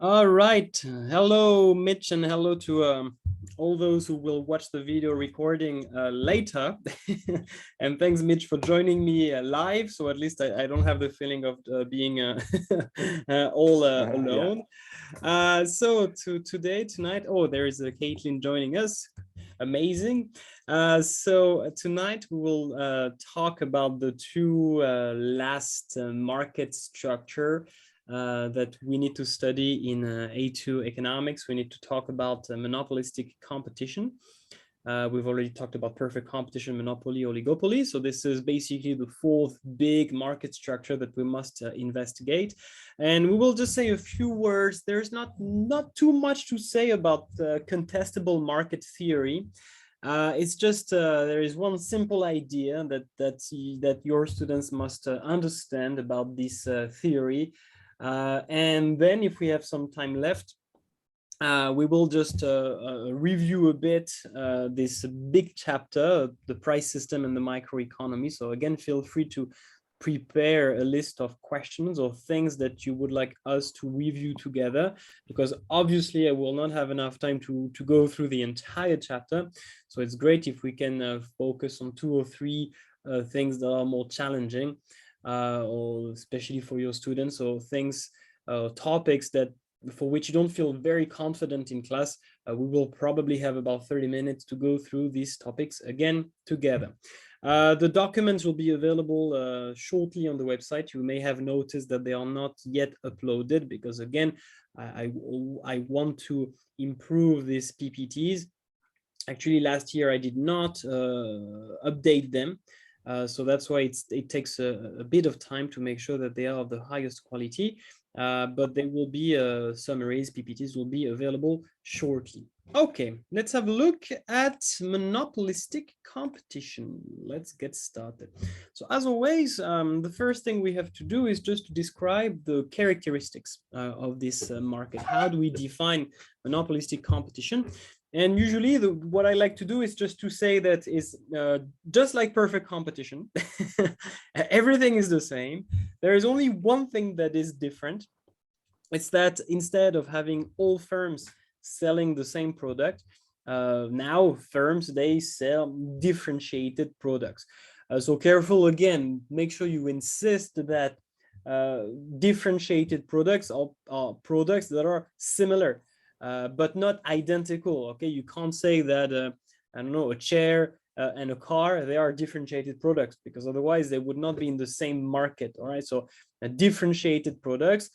All right. Hello, Mitch, and hello to all those who will watch the video recording later. And thanks, Mitch, for joining me live. So at least I don't have the feeling of being all alone. So tonight, oh, there is Caitlin joining us. Amazing. So tonight we will talk about the two last market structure that we need to study in A2 economics. We need to talk about monopolistic competition. We've already talked about perfect competition, monopoly, oligopoly. So this is basically the fourth big market structure that we must investigate. And we will just say a few words. There's not too much to say about contestable market theory. It's just there is one simple idea that your students must understand about this theory. And then if we have some time left, we will just review a bit this big chapter, the price system and the microeconomy. So again, feel free to prepare a list of questions or things that you would like us to review together, because obviously I will not have enough time to go through the entire chapter. So it's great if we can focus on two or three things that are more challenging, or especially for your students, or things, topics that for which you don't feel very confident in class. We will probably have about 30 minutes to go through these topics again together. The documents will be available shortly on the website. You may have noticed that they are not yet uploaded because, again, I want to improve these PPTs. Actually, last year I did not update them. So that's why it takes a bit of time to make sure that they are of the highest quality. But they will be summaries, PPTs will be available shortly. Okay, let's have a look at monopolistic competition. Let's get started. So as always, the first thing we have to do is just to describe the characteristics of this market. How do we define monopolistic competition? And usually what I like to do is just to say that is just like perfect competition. Everything is the same. There is only one thing that is different. It's that instead of having all firms selling the same product, now firms, they sell differentiated products. So careful again, make sure you insist that differentiated products are products that are similar. But not identical. Okay, you can't say that I don't know, a chair and a car, they are differentiated products, because otherwise they would not be in the same market. All right, so differentiated products,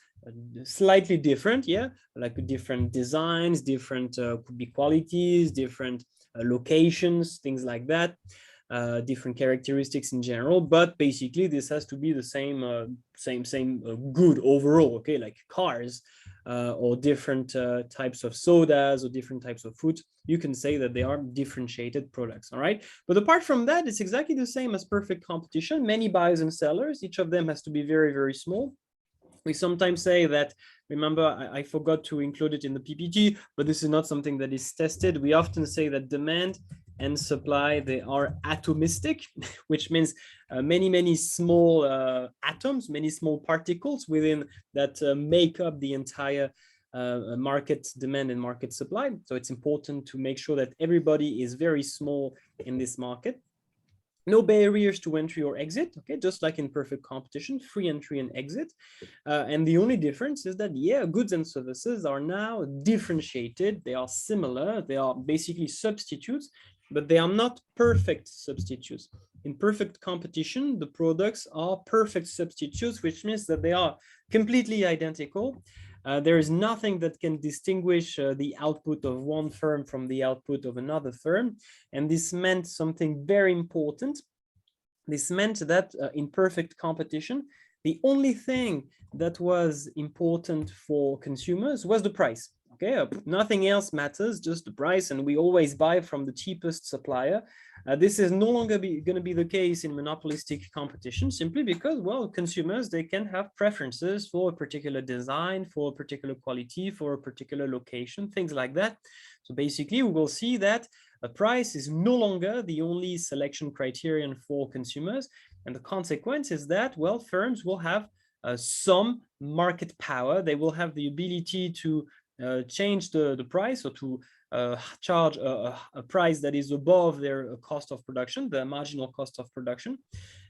slightly different, yeah, like different designs, different could be qualities, different locations, things like that. Different characteristics in general, but basically this has to be the same good overall. Okay, like cars or different types of sodas or different types of food, you can say that they are differentiated products. All right, but apart from that, it's exactly the same as perfect competition. Many buyers and sellers, each of them has to be very, very small. We sometimes say that, remember, I forgot to include it in the PPT, but this is not something that is tested. We often say that demand and supply, they are atomistic, which means many small atoms, many small particles within that make up the entire market demand and market supply. So it's important to make sure that everybody is very small in this market. No barriers to entry or exit, okay, just like in perfect competition, free entry and exit. And the only difference is that, yeah, goods and services are now differentiated. They are similar. They are basically substitutes, but they are not perfect substitutes. In perfect competition, the products are perfect substitutes, which means that they are completely identical. There is nothing that can distinguish the output of one firm from the output of another firm. And this meant something very important. This meant that in perfect competition, the only thing that was important for consumers was the price. Okay, nothing else matters, just the price, and we always buy from the cheapest supplier. This is no longer going to be the case in monopolistic competition, simply because, well, consumers, they can have preferences for a particular design, for a particular quality, for a particular location, things like that. So basically, we will see that a price is no longer the only selection criterion for consumers, and the consequence is that, well, firms will have some market power. They will have the ability to change the price, or to charge a price that is above their cost of production, the marginal cost of production,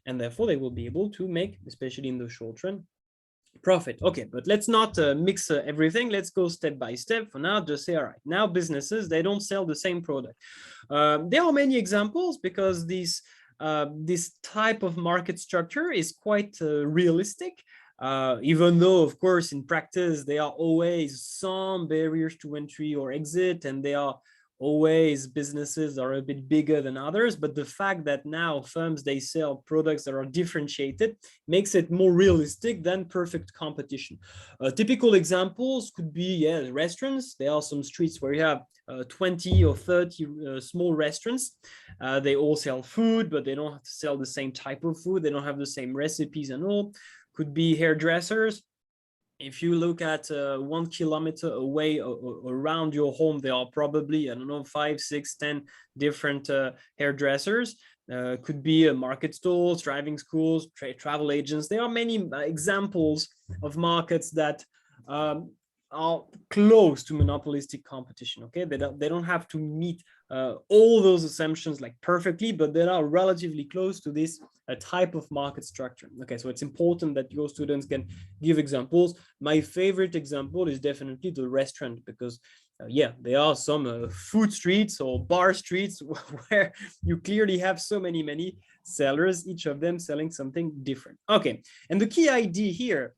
and therefore they will be able to make, especially in the short run, profit. Okay, but let's not mix everything. Let's go step by step. For now, just say, all right, now businesses, they don't sell the same product. There are many examples, because this type of market structure is quite realistic. Even though, of course, in practice, there are always some barriers to entry or exit, and there are always businesses are a bit bigger than others. But the fact that now firms, they sell products that are differentiated, makes it more realistic than perfect competition. Typical examples could be, yeah, restaurants. There are some streets where you have 20 or 30 small restaurants. They all sell food, but they don't have to sell the same type of food. They don't have the same recipes and all. Could be hairdressers. If you look at 1 kilometer away around your home, there are probably, I don't know, 5, 6, 10 different hairdressers. Could be market stalls, driving schools, travel agents. There are many examples of markets that are close to monopolistic competition. Okay, they don't have to meet all those assumptions like perfectly, but they are relatively close to this type of market structure. Okay, so it's important that your students can give examples. My favorite example is definitely the restaurant, because yeah, there are some food streets or bar streets where you clearly have so many sellers, each of them selling something different. Okay, and the key idea here,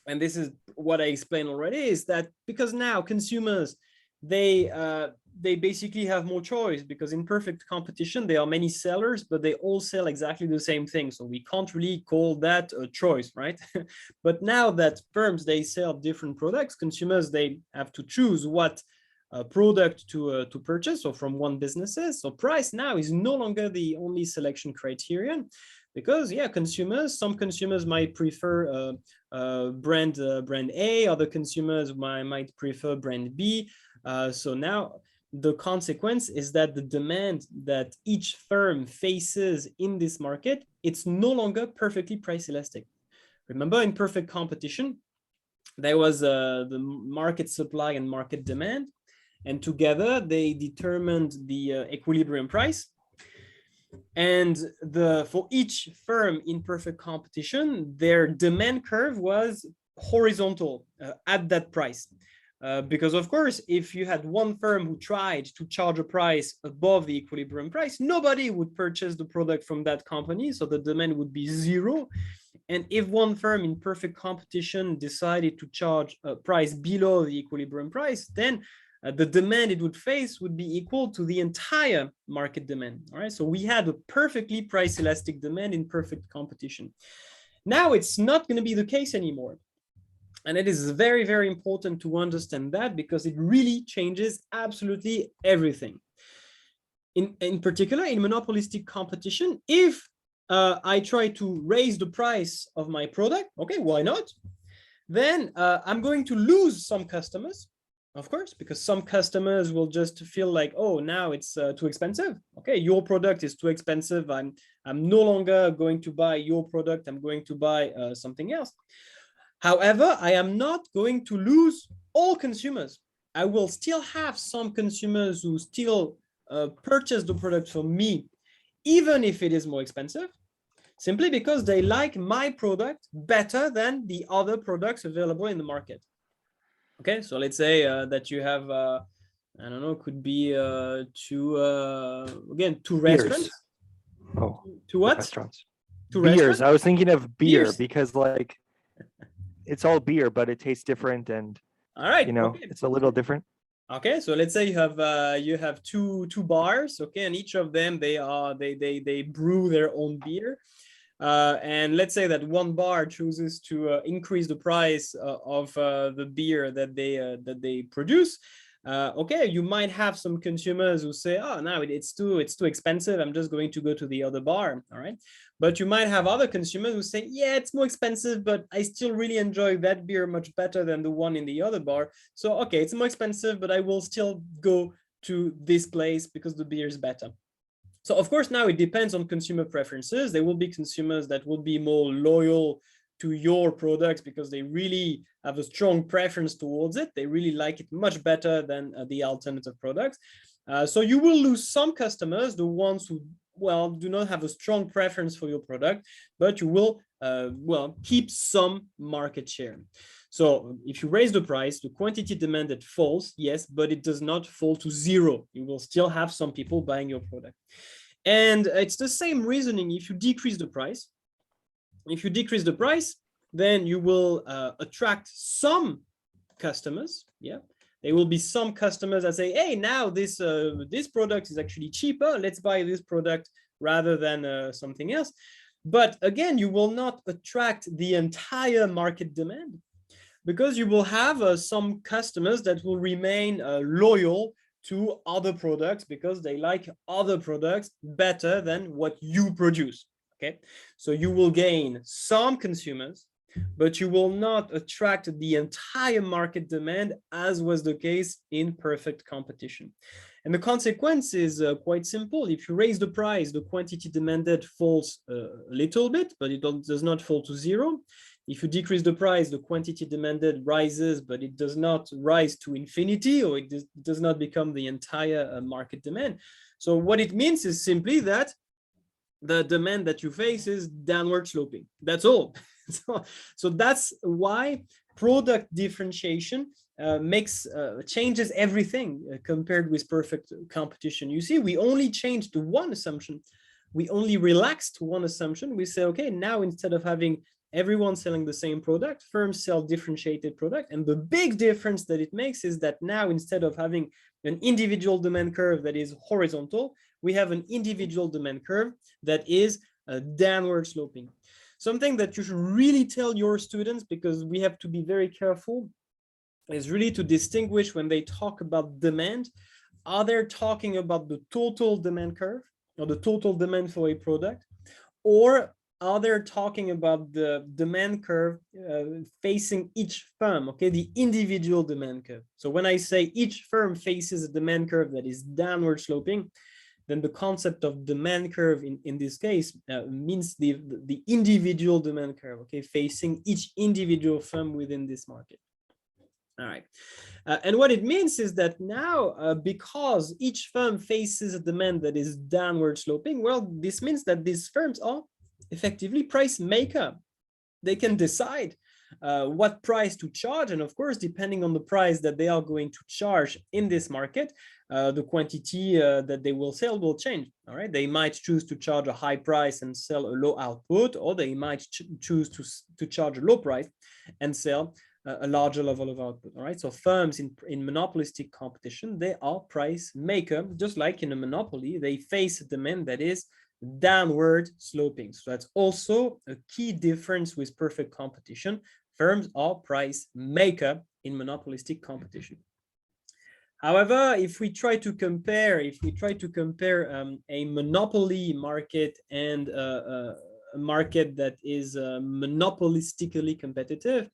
and this is what I explained already, is that because now consumers, they basically have more choice, because in perfect competition, there are many sellers, but they all sell exactly the same thing. So we can't really call that a choice, right? But now that firms, they sell different products, consumers, they have to choose what product to purchase, or from one businesses. So price now is no longer the only selection criterion, because yeah, some consumers might prefer brand A, other consumers might prefer brand B. So now the consequence is that the demand that each firm faces in this market, it's no longer perfectly price elastic. Remember, in perfect competition, there was the market supply and market demand, and together they determined the equilibrium price. And for each firm in perfect competition, their demand curve was horizontal at that price. Because of course, if you had one firm who tried to charge a price above the equilibrium price, nobody would purchase the product from that company, so the demand would be zero. And if one firm in perfect competition decided to charge a price below the equilibrium price, then the demand it would face would be equal to the entire market demand. All right, so we had a perfectly price elastic demand in perfect competition. Now it's not going to be the case anymore. And it is very important to understand that, because it really changes absolutely everything. In particular, in monopolistic competition, if I try to raise the price of my product, okay, why not? Then I'm going to lose some customers, of course, because some customers will just feel like, oh, now it's too expensive. Okay, your product is too expensive. I'm no longer going to buy your product. I'm going to buy something else. However, I am not going to lose all consumers. I will still have some consumers who still purchase the product from me, even if it is more expensive, simply because they like my product better than the other products available in the market. Okay, so let's say that you have, I don't know, could be two restaurants. Oh, two what? Restaurants. Two beers. restaurants? I was thinking of beer Beers. because like it's all beer, but it tastes different, and all right, okay. It's a little different. Okay, so let's say you have two bars, okay, and each of them they brew their own beer. And let's say that one bar chooses to increase the price of the beer that they produce. Okay, you might have some consumers who say, oh, no, it's too expensive. I'm just going to go to the other bar. All right. But you might have other consumers who say, yeah, it's more expensive, but I still really enjoy that beer much better than the one in the other bar. So, okay, it's more expensive, but I will still go to this place because the beer is better. So of course, now it depends on consumer preferences. There will be consumers that will be more loyal to your products because they really have a strong preference towards it. They really like it much better than the alternative products. So you will lose some customers, the ones who, well, do not have a strong preference for your product, but you will, well, keep some market share. So if you raise the price, the quantity demanded falls, yes, but it does not fall to zero. You will still have some people buying your product. And it's the same reasoning if you decrease the price. If you decrease the price, then you will attract some customers. Yeah, there will be some customers that say, hey, now this product is actually cheaper. Let's buy this product rather than something else. But again, you will not attract the entire market demand because you will have some customers that will remain loyal to other products because they like other products better than what you produce. Okay, so you will gain some consumers, but you will not attract the entire market demand as was the case in perfect competition. And the consequence is quite simple. If you raise the price, the quantity demanded falls a little bit, but it does not fall to zero. If you decrease the price, the quantity demanded rises, but it does not rise to infinity, or it does not become the entire market demand. So what it means is simply that the demand that you face is downward sloping. That's all. So that's why product differentiation changes everything compared with perfect competition. You see, we only changed to one assumption. We only relaxed one assumption. We say, okay, now instead of having everyone selling the same product, firms sell differentiated product. And the big difference that it makes is that now instead of having an individual demand curve that is horizontal, we have an individual demand curve that is downward sloping. Something that you should really tell your students, because we have to be very careful, is really to distinguish when they talk about demand. Are they talking about the total demand curve or the total demand for a product? Or are they talking about the demand curve facing each firm, okay, the individual demand curve? So when I say each firm faces a demand curve that is downward sloping, then the concept of demand curve in this case means the individual demand curve, okay, facing each individual firm within this market. All right. And what it means is that now, because each firm faces a demand that is downward sloping, well, this means that these firms are effectively price maker. They can decide what price to charge. And of course, depending on the price that they are going to charge in this market, the quantity that they will sell will change. All right. They might choose to charge a high price and sell a low output, or they might choose to charge a low price and sell a larger level of output. All right. So firms in monopolistic competition, they are price maker. Just like in a monopoly, they face a demand that is downward sloping. So that's also a key difference with perfect competition. Firms are price maker in monopolistic competition. However, if we try to compare, a monopoly market and a market that is monopolistically competitive,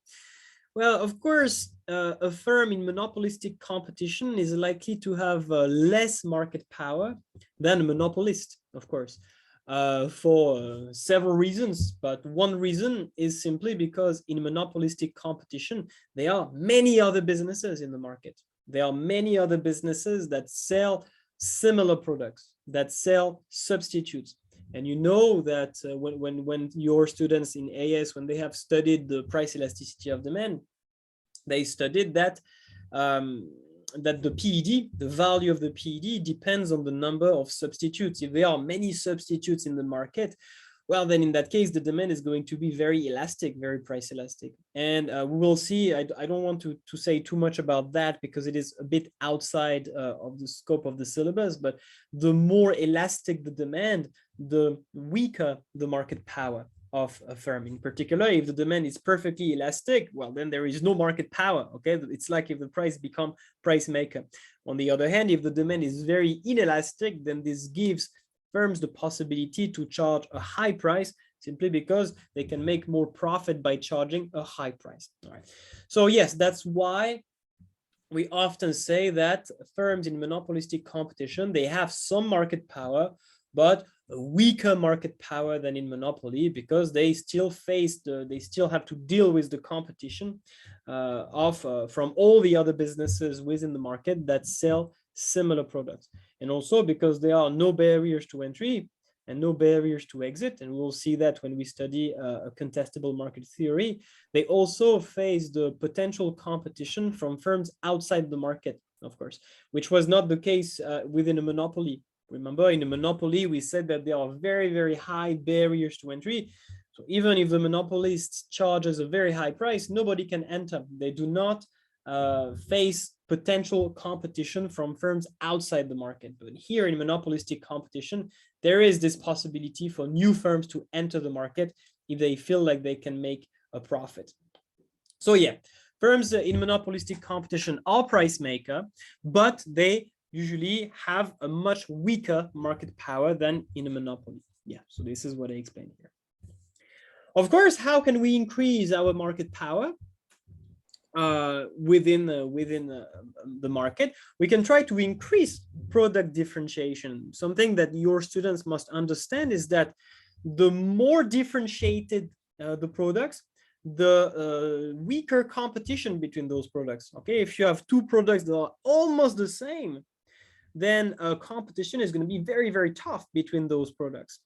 well, of course, a firm in monopolistic competition is likely to have less market power than a monopolist, of course, for several reasons. But one reason is simply because in monopolistic competition, there are many other businesses in the market. There are many other businesses that sell similar products, that sell substitutes. And you know that when your students in AS, when they have studied the price elasticity of demand, they studied that that the PED, the value of the PED, depends on the number of substitutes. If there are many substitutes in the market, well, then in that case, the demand is going to be very elastic, very price elastic. And we will see, I don't want to say too much about that because it is a bit outside of the scope of the syllabus, but the more elastic the demand, the weaker the market power of a firm. In particular, if the demand is perfectly elastic, well, then there is no market power, okay? It's like if the price become price maker. On the other hand, if the demand is very inelastic, then this gives firms the possibility to charge a high price simply because they can make more profit by charging a high price. All right. So yes, that's why we often say that firms in monopolistic competition, they have some market power, but a weaker market power than in monopoly, because they still they still have to deal with the competition from all the other businesses within the market that sell similar products. And also because there are no barriers to entry and no barriers to exit. And we'll see that when we study a contestable market theory. They also face the potential competition from firms outside the market, of course, which was not the case within a monopoly. Remember, in a monopoly, we said that there are very, very high barriers to entry. So even if the monopolist charges a very high price, nobody can enter. They do not face potential competition from firms outside the market. But here in monopolistic competition, there is this possibility for new firms to enter the market if they feel like they can make a profit. So yeah, firms in monopolistic competition are price maker, but they usually have a much weaker market power than in a monopoly. Yeah, so this is what I explained here. Of course, how can we increase our market power within the market? We can try to increase product differentiation. Something that your students must understand is that the more differentiated the products, the weaker competition between those products. Okay, if you have two products that are almost the same, then competition is going to be very, very tough between those products,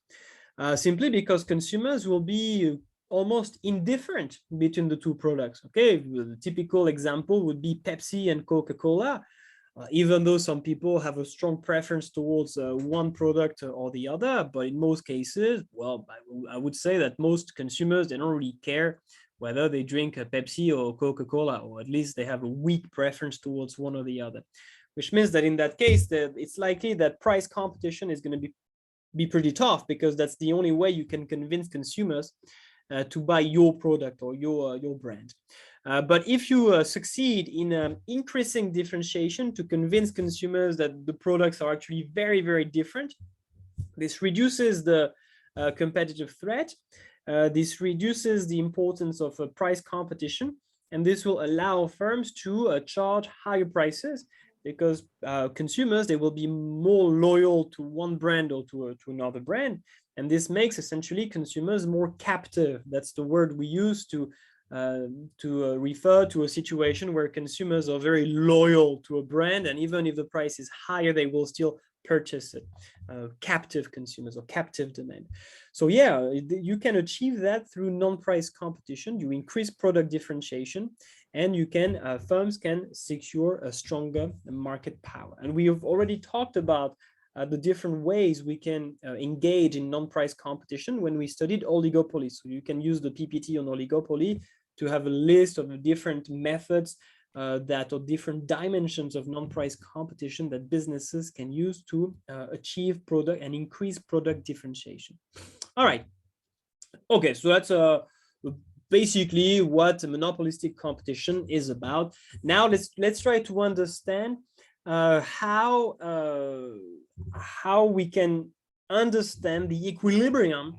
simply because consumers will be almost indifferent between the two products. Okay, the typical example would be Pepsi and Coca-Cola. Even though some people have a strong preference towards one product or the other, but in most cases, well, I would say that most consumers, they don't really care whether they drink a Pepsi or Coca-Cola, or at least they have a weak preference towards one or the other, which means that in that case, it's likely that price competition is going to be pretty tough, because that's the only way you can convince consumers to buy your product or your brand. But if you succeed in increasing differentiation to convince consumers that the products are actually very, very different, this reduces the competitive threat. This reduces the importance of price competition, and this will allow firms to charge higher prices, because consumers, they will be more loyal to one brand or to another brand. And this makes essentially consumers more captive. That's the word we use to refer to a situation where consumers are very loyal to a brand, and even if the price is higher, they will still purchase it. Captive consumers, or captive demand. So yeah, you can achieve that through non-price competition. You increase product differentiation, and you can firms can secure a stronger market power. And we have already talked about the different ways we can engage in non-price competition when we studied oligopoly. So you can use the PPT on oligopoly to have a list of different methods or different dimensions of non-price competition that businesses can use to achieve product and increase product differentiation. All right. Okay, so that's basically what monopolistic competition is about. Now let's try to understand how we can understand the equilibrium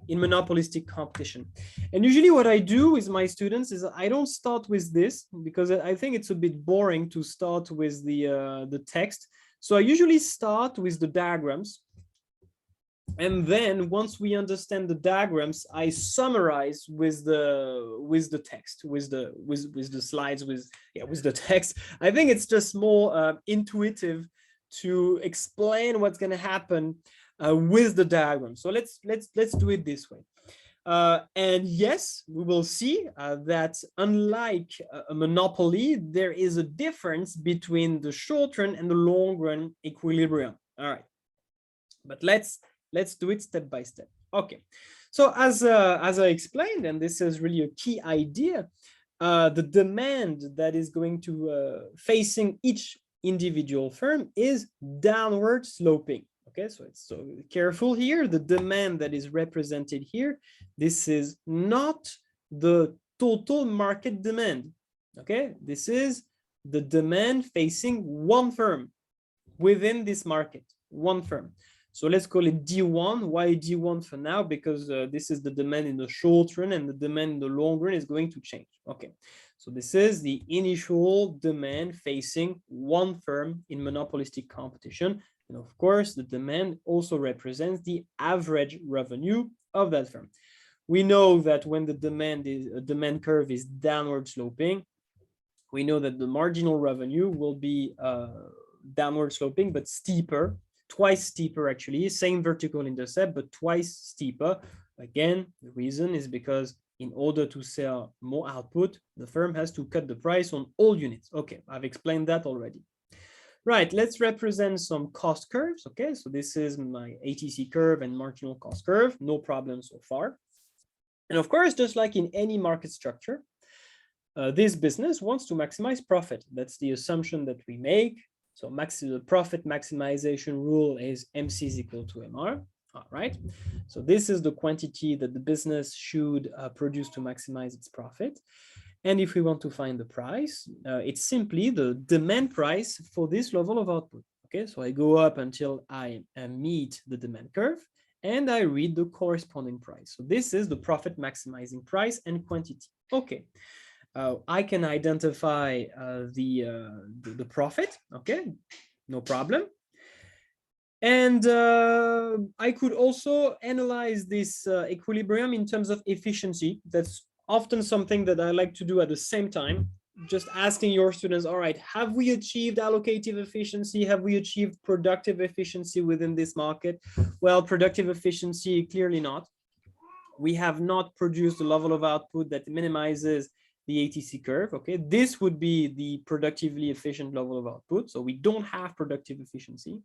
in monopolistic competition. And usually what I do with my students is I don't start with this, because I think it's a bit boring to start with the text. So I usually start with the diagrams. And then once we understand the diagrams, I summarize with the text, with the slides, with the text. I think it's just more intuitive to explain what's going to happen with the diagram. So let's do it this way. And yes, we will see that unlike a monopoly, there is a difference between the short run and the long run equilibrium. All right, but let's do it step by step. Okay, so as I explained, and this is really a key idea, the demand that is going to facing each individual firm is downward sloping. Okay, so it's so careful here. The demand that is represented here, this is not the total market demand. Okay, this is the demand facing one firm within this market, one firm. So let's call it D1. Why D1 for now? Because this is the demand in the short run, and the demand in the long run is going to change. Okay, so this is the initial demand facing one firm in monopolistic competition. And of course, the demand also represents the average revenue of that firm. We know that when the demand curve is downward sloping, we know that the marginal revenue will be downward sloping, but steeper, twice steeper actually, same vertical intercept, but twice steeper. Again, the reason is because in order to sell more output, the firm has to cut the price on all units. Okay, I've explained that already. Right, let's represent some cost curves. Okay, so this is my ATC curve and marginal cost curve. No problem so far. And of course, just like in any market structure, this business wants to maximize profit. That's the assumption that we make. So the profit maximization rule is MC is equal to MR. All right. So this is the quantity that the business should produce to maximize its profit. And if we want to find the price, it's simply the demand price for this level of output. Okay, so I go up until I meet the demand curve, and I read the corresponding price. So this is the profit maximizing price and quantity. Okay, I can identify the profit. Okay, no problem. And I could also analyze this equilibrium in terms of efficiency. That's often something that I like to do at the same time, just asking your students, all right, have we achieved allocative efficiency? Have we achieved productive efficiency within this market? Well, productive efficiency, clearly not. We have not produced a level of output that minimizes the ATC curve. Okay, this would be the productively efficient level of output. So we don't have productive efficiency.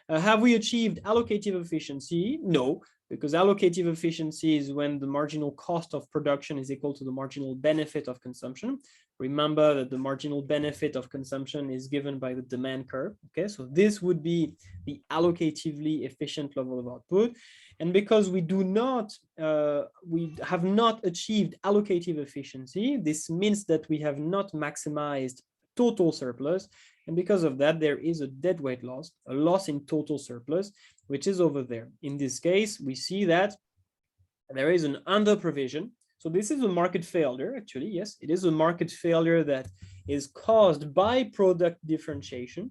Have we achieved allocative efficiency? No, because allocative efficiency is when the marginal cost of production is equal to the marginal benefit of consumption. Remember that the marginal benefit of consumption is given by the demand curve. Okay, so this would be the allocatively efficient level of output. And because we have not achieved allocative efficiency, this means that we have not maximized total surplus. And because of that, there is a deadweight loss, a loss in total surplus, which is over there. In this case, we see that there is an under provision. So this is a market failure, actually. Yes, it is a market failure that is caused by product differentiation,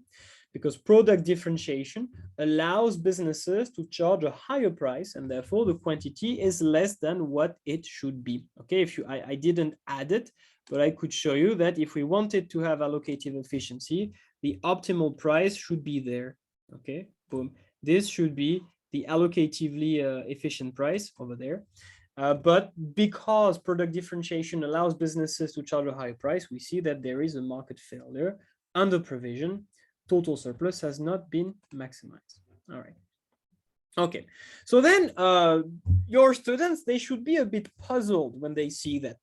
because product differentiation allows businesses to charge a higher price, and therefore the quantity is less than what it should be. Okay, I didn't add it, but I could show you that if we wanted to have allocative efficiency, the optimal price should be there. Okay, boom. This should be the allocatively efficient price over there. But because product differentiation allows businesses to charge a higher price, we see that there is a market failure under provision. Total surplus has not been maximized. All right. Okay, so then your students, they should be a bit puzzled when they see that.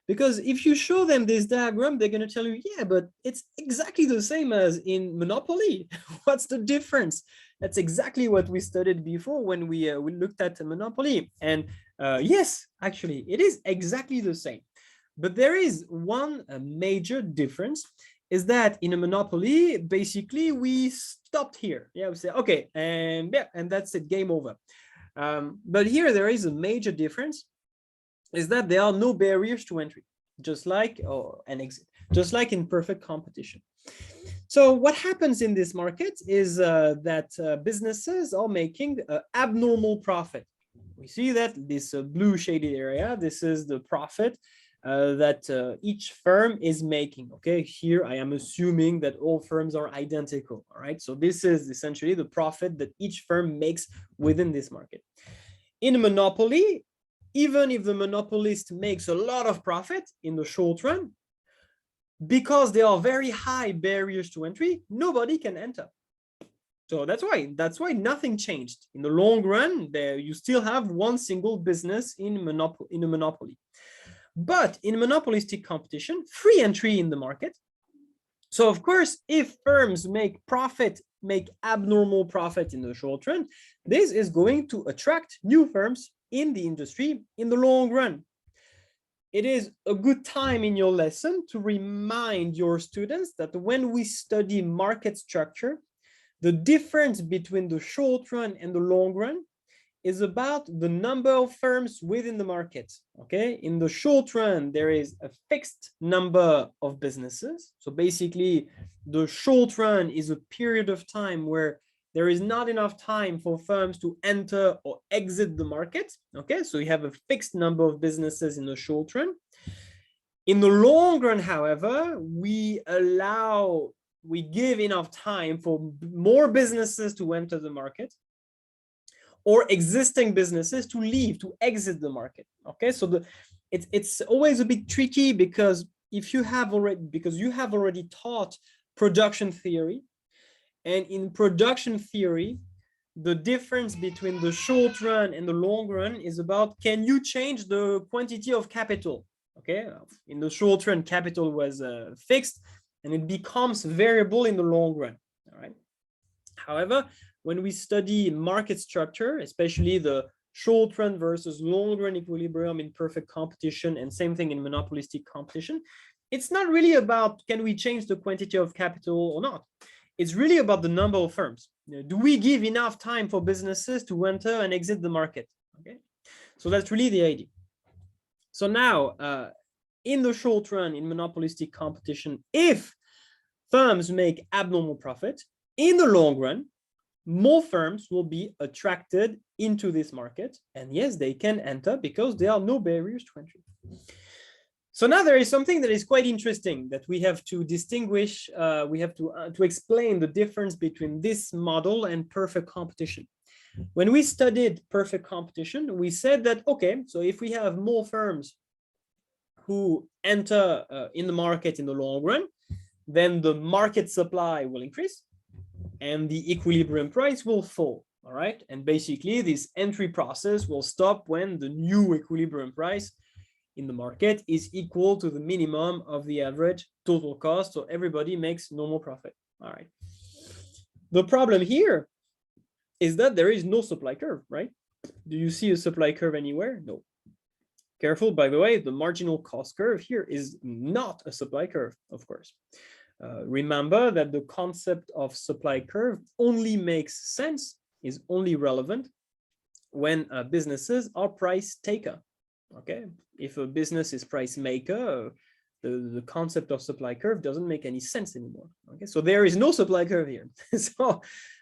Because if you show them this diagram, they're going to tell you, yeah, but it's exactly the same as in Monopoly. What's the difference? That's exactly what we studied before when we looked at Monopoly. And yes, actually, it is exactly the same. But there is one major difference, is that in a Monopoly, basically, we stopped here. Yeah, we say, okay, and yeah, and that's it, game over. But here, there is a major difference, is that there are no barriers to entry, just like an exit, just like in perfect competition. So what happens in this market is that businesses are making abnormal profit. We see that this blue shaded area, this is the profit that each firm is making. Okay, here I am assuming that all firms are identical. All right, so this is essentially the profit that each firm makes within this market. In a monopoly, even if the monopolist makes a lot of profit in the short run, because there are very high barriers to entry, nobody can enter. So that's why nothing changed. In the long run, you still have one single business in a monopoly. But in monopolistic competition, free entry in the market. So of course, if firms make abnormal profit in the short run, this is going to attract new firms in the industry in the long run. It is a good time in your lesson to remind your students that when we study market structure, the difference between the short run and the long run is about the number of firms within the market. Okay, in the short run, there is a fixed number of businesses. So basically, the short run is a period of time where there is not enough time for firms to enter or exit the market. Okay, so you have a fixed number of businesses in the short run. In the long run, however, we give enough time for more businesses to enter the market or existing businesses to leave, to exit the market. Okay, so it's always a bit tricky because you have already taught production theory, and in production theory, the difference between the short run and the long run is about, can you change the quantity of capital? Okay, in the short run, capital was fixed, and it becomes variable in the long run. All right. However, when we study market structure, especially the short run versus long run equilibrium in perfect competition, and same thing in monopolistic competition, it's not really about can we change the quantity of capital or not. It's really about the number of firms. Do we give enough time for businesses to enter and exit the market? Okay, so that's really the idea. So now, in the short run, in monopolistic competition, if firms make abnormal profit, in the long run, more firms will be attracted into this market. And yes, they can enter because there are no barriers to entry. So now there is something that is quite interesting that we have to distinguish. We have to explain the difference between this model and perfect competition. When we studied perfect competition, we said that, okay, so if we have more firms who enter in the market in the long run, then the market supply will increase and the equilibrium price will fall. All right. And basically, this entry process will stop when the new equilibrium price in the market is equal to the minimum of the average total cost. So everybody makes normal profit. All right. The problem here is that there is no supply curve, right? Do you see a supply curve anywhere? No. Careful, by the way, the marginal cost curve here is not a supply curve, of course. Remember that the concept of supply curve only makes sense, is only relevant when businesses are price taker. Okay, if a business is price maker, the concept of supply curve doesn't make any sense anymore. Okay, so there is no supply curve here. So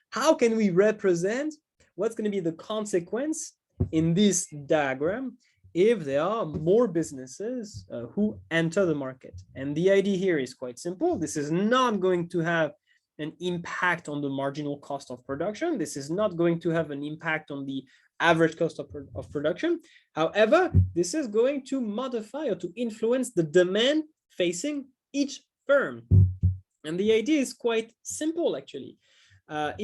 how can we represent what's going to be the consequence in this diagram if there are more businesses who enter the market? And the idea here is quite simple. This is not going to have an impact on the marginal cost of production. This is not going to have an impact on the average cost of production. However, this is going to modify or to influence the demand facing each firm. And the idea is quite simple, actually.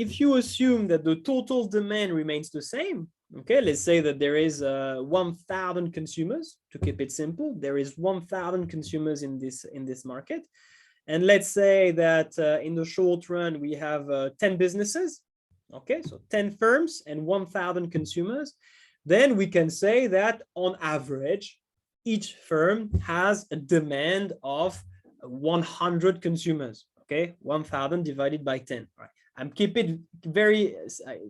If you assume that the total demand remains the same, okay, let's say that there is 1,000 consumers, to keep it simple, there is 1,000 consumers in this market. And let's say that in the short run, we have 10 businesses. Okay, so 10 firms and 1,000 consumers. Then we can say that on average, each firm has a demand of 100 consumers. Okay, 1,000 divided by 10. All right. I'm keeping very,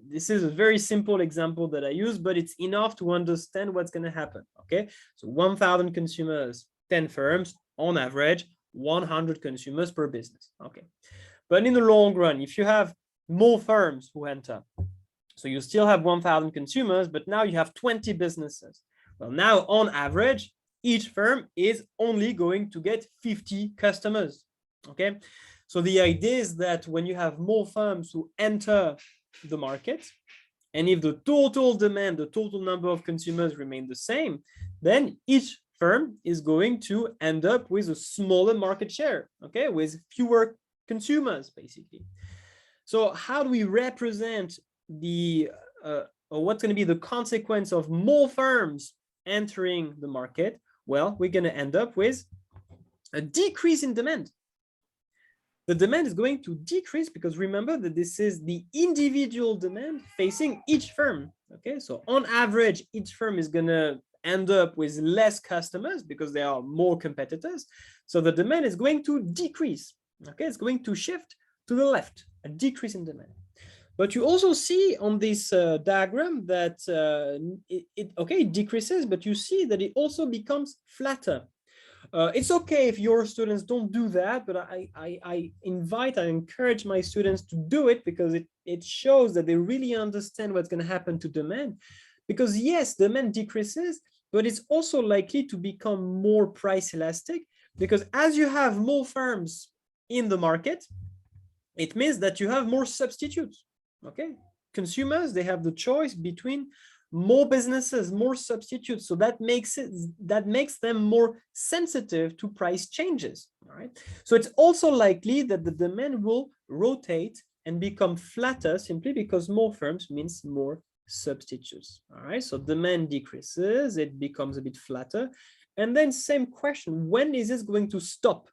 this is a very simple example that I use, but it's enough to understand what's going to happen. Okay, so 1,000 consumers, 10 firms, on average, 100 consumers per business. Okay, but in the long run, if you have more firms who enter, so you still have 1,000 consumers, but now you have 20 businesses. Well, now on average, each firm is only going to get 50 customers. Okay, so the idea is that when you have more firms who enter the market, and if the total demand, the total number of consumers remain the same, then each firm is going to end up with a smaller market share, okay, with fewer consumers, basically. So how do we represent or what's going to be the consequence of more firms entering the market? Well, we're going to end up with a decrease in demand. The demand is going to decrease because remember that this is the individual demand facing each firm. Okay, so on average, each firm is going to end up with less customers because there are more competitors. So the demand is going to decrease. Okay, it's going to shift to the left, a decrease in demand. But you also see on this diagram that it decreases, but you see that it also becomes flatter. It's okay if your students don't do that, but I encourage my students to do it because it shows that they really understand what's going to happen to demand. Because yes, demand decreases, but it's also likely to become more price elastic because as you have more firms in the market, it means that you have more substitutes. Okay, consumers, they have the choice between more businesses, more substitutes. So that makes them more sensitive to price changes. All right. So it's also likely that the demand will rotate and become flatter simply because more firms means more substitutes. All right. So demand decreases, it becomes a bit flatter. And then same question, when is this going to stop?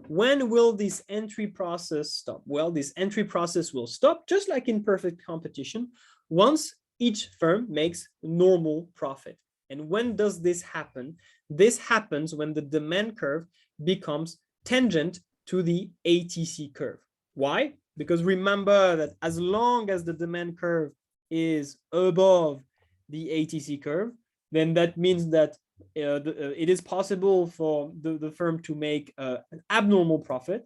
When will this entry process stop? Well, this entry process will stop just like in perfect competition once each firm makes normal profit. And when does this happen? This happens when the demand curve becomes tangent to the ATC curve. Why? Because remember that as long as the demand curve is above the ATC curve, then that means that it is possible for the firm to make an abnormal profit.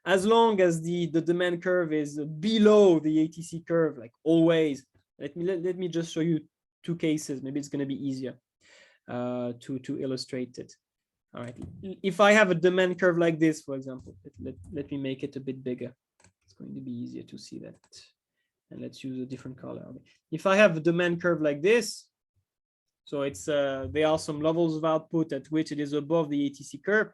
As long as the demand curve is below the ATC curve, like always, let me just show you two cases. Maybe it's going to be easier to illustrate it. All right. If I have a demand curve like this, for example, let me make it a bit bigger. It's going to be easier to see that. And let's use a different color. If I have a demand curve like this, so it's there are some levels of output at which it is above the ATC curve.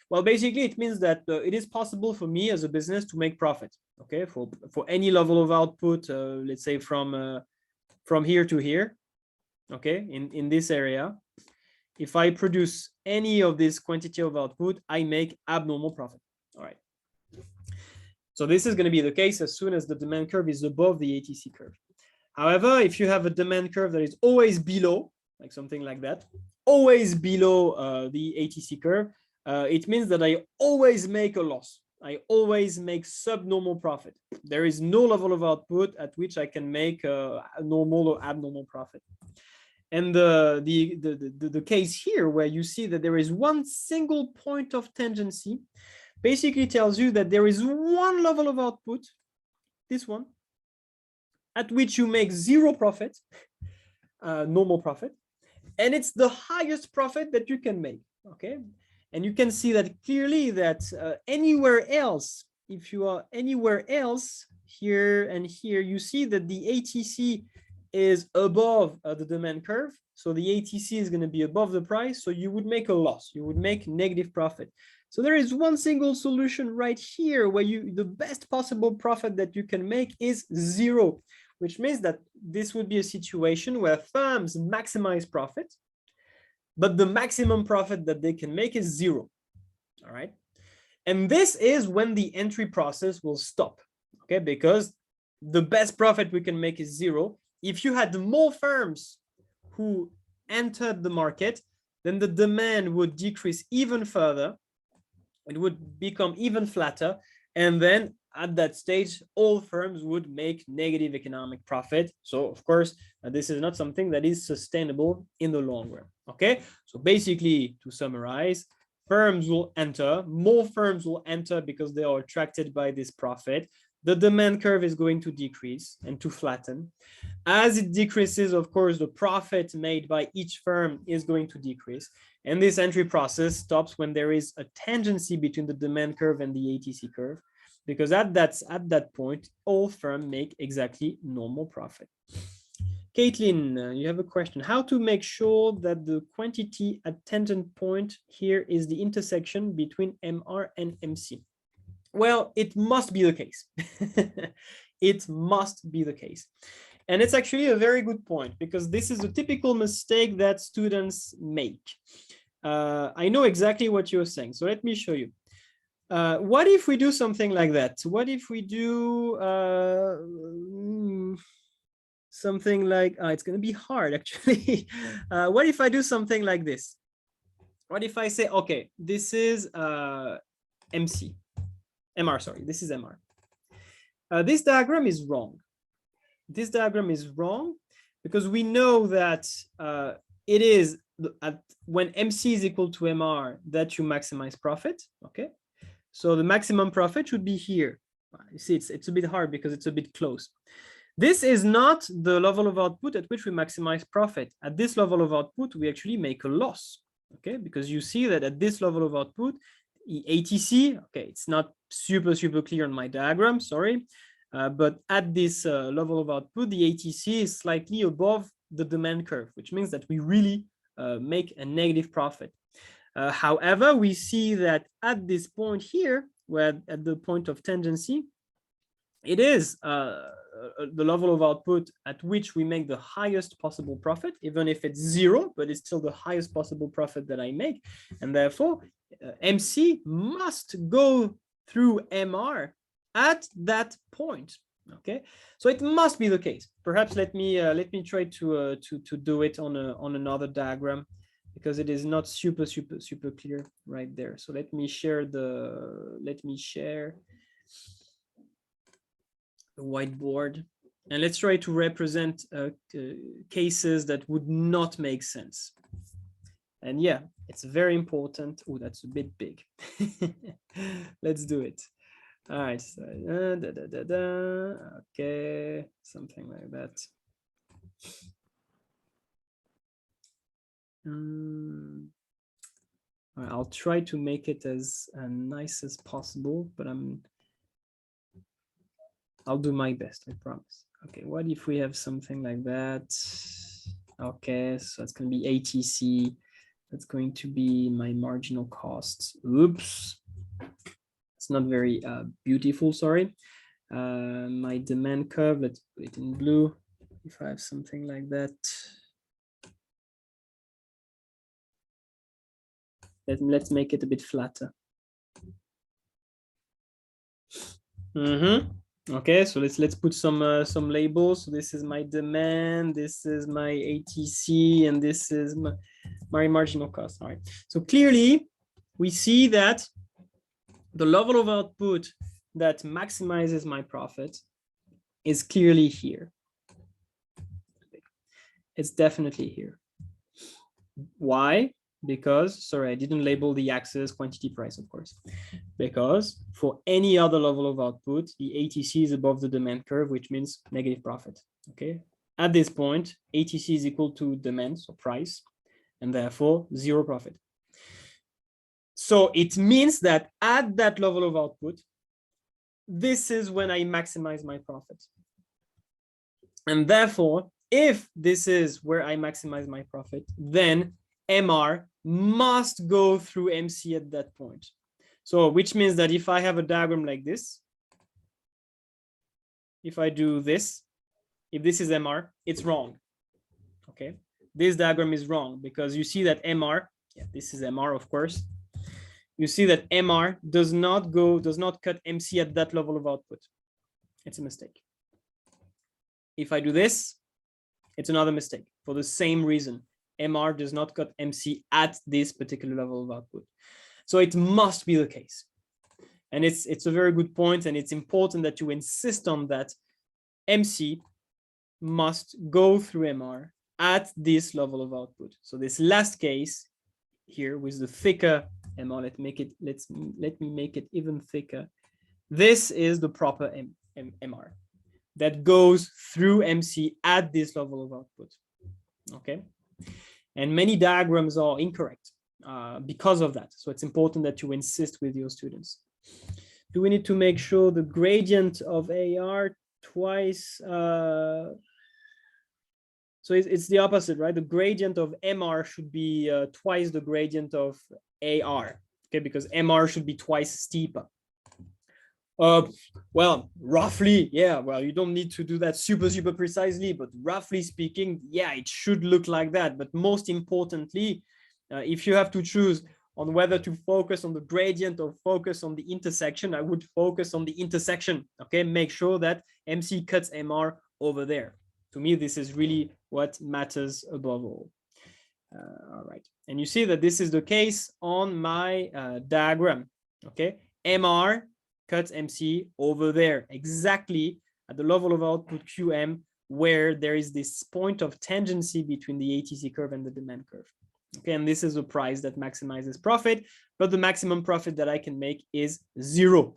Well, basically, it means that it is possible for me as a business to make profit. Okay, for any level of output, let's say from here to here. Okay, in this area, if I produce any of this quantity of output, I make abnormal profit. All right. So this is going to be the case as soon as the demand curve is above the ATC curve. However, if you have a demand curve that is always below, like something like that, always below the ATC curve, it means that I always make a loss. I always make subnormal profit. There is no level of output at which I can make a normal or abnormal profit. And the case here where you see that there is one single point of tangency basically tells you that there is one level of output, this one, at which you make zero profit, normal profit, and it's the highest profit that you can make. Okay, and you can see that clearly that anywhere else, if you are anywhere else here and here, you see that the ATC is above the demand curve. So the ATC is going to be above the price. So you would make a loss. You would make negative profit. So there is one single solution right here where the best possible profit that you can make is zero, which means that this would be a situation where firms maximize profit, but the maximum profit that they can make is zero. All right. And this is when the entry process will stop. Okay, because the best profit we can make is zero. If you had more firms who entered the market, then the demand would decrease even further. It would become even flatter. And then at that stage, all firms would make negative economic profit. So of course, this is not something that is sustainable in the long run. Okay, so basically to summarize, firms will enter, more firms will enter because they are attracted by this profit. The demand curve is going to decrease and to flatten. As it decreases, of course, the profit made by each firm is going to decrease. And this entry process stops when there is a tangency between the demand curve and the ATC curve, because at that point, all firms make exactly normal profit. Caitlin, you have a question. How to make sure that the quantity at tangent point here is the intersection between MR and MC? Well, it must be the case. It must be the case. And it's actually a very good point, because this is a typical mistake that students make. I know exactly what you're saying. So let me show you. What if we do something like that? What if we do something like, it's going to be hard actually. What if I do something like this? What if I say, okay, this is MR, sorry, this is MR. This diagram is wrong. This diagram is wrong because we know that it is when MC is equal to MR, that you maximize profit. Okay, so the maximum profit should be here. You see, it's a bit hard because it's a bit close. This is not the level of output at which we maximize profit. At this level of output, we actually make a loss. Okay, because you see that at this level of output, ATC, okay, it's not super clear on my diagram, sorry, but at this level of output, the ATC is slightly above the demand curve, which means that we really make a negative profit. However, we see that at this point here, where at the point of tangency, it is the level of output at which we make the highest possible profit, even if it's 0, but it's still the highest possible profit that I make. And therefore, MC must go through MR at that point. Okay, so it must be the case. Perhaps let me try to do it on another diagram, because it is not super clear right there. So let me share the whiteboard, and let's try to represent cases that would not make sense. And yeah, it's very important. Oh, that's a bit big. Let's do it. All right, so okay, something like that. I'll try to make it as nice as possible, but I'll do my best, I promise. Okay, what if we have something like that? Okay, so it's going to be ATC. That's going to be my marginal costs. Oops. It's not very beautiful, sorry. My demand curve, let's put it in blue. If I have something like that. Let's make it a bit flatter. Okay, so let's put some labels. So this is my demand, this is my ATC, and this is my marginal cost. All right. So clearly, we see that the level of output that maximizes my profit is clearly here. It's definitely here. Why? Because, sorry, I didn't label the axis quantity price, of course, because for any other level of output, the ATC is above the demand curve, which means negative profit. Okay. At this point, ATC is equal to demand, so price, and therefore 0 profit. So it means that at that level of output, this is when I maximize my profit. And therefore, if this is where I maximize my profit, then MR must go through MC at that point. So which means that if I have a diagram like this, if I do this, if this is MR, it's wrong. Okay, this diagram is wrong because you see that MR, yeah, this is MR, of course. You see that MR does not cut MC at that level of output. It's a mistake. If I do this, it's another mistake for the same reason. MR does not cut MC at this particular level of output. So it must be the case. And it's a very good point, and it's important that you insist on that. MC must go through MR at this level of output. So this last case here with the thicker MR, let me make it even thicker. This is the proper MR that goes through MC at this level of output. Okay. And many diagrams are incorrect because of that. So it's important that you insist with your students. Do we need to make sure the gradient of AR twice? So it's the opposite, right? The gradient of MR should be twice the gradient of AR, okay? Because MR should be twice steeper. Well, roughly, yeah. Well, you don't need to do that super precisely, but roughly speaking, yeah, it should look like that. But most importantly, if you have to choose on whether to focus on the gradient or focus on the intersection, I would focus on the intersection. Okay, make sure that MC cuts MR over there. To me, this is really what matters above all. All right, and you see that this is the case on my diagram. Okay, MR cuts MC over there, exactly at the level of output QM, where there is this point of tangency between the ATC curve and the demand curve. Okay, and this is a price that maximizes profit, but the maximum profit that I can make is 0.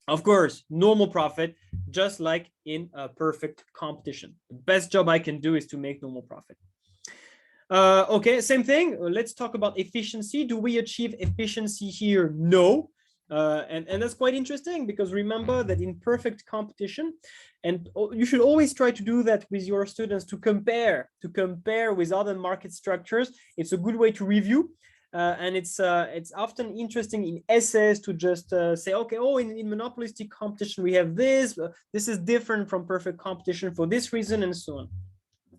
Of course, normal profit, just like in a perfect competition. The best job I can do is to make normal profit. Okay, same thing. Let's talk about efficiency. Do we achieve efficiency here? No. And that's quite interesting, because remember that in perfect competition, and you should always try to do that with your students, to compare with other market structures. It's a good way to review. And it's often interesting in essays to just say, okay, oh, in monopolistic competition, we have this. This is different from perfect competition for this reason, and so on.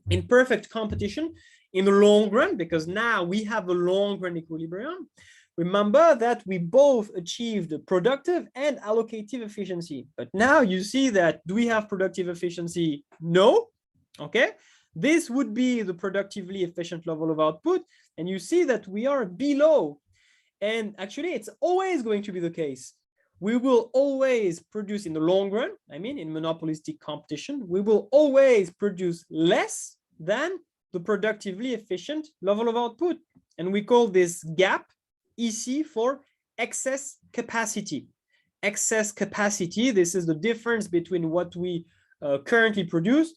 In perfect competition, in the long run, because now we have a long run equilibrium, remember that we both achieved productive and allocative efficiency. But now you see that, do we have productive efficiency? No. Okay. This would be the productively efficient level of output. And you see that we are below. And actually, it's always going to be the case. We will always produce in the long run, I mean, in monopolistic competition, we will always produce less than the productively efficient level of output. And we call this gap EC for excess capacity. Excess capacity, this is the difference between what we currently produce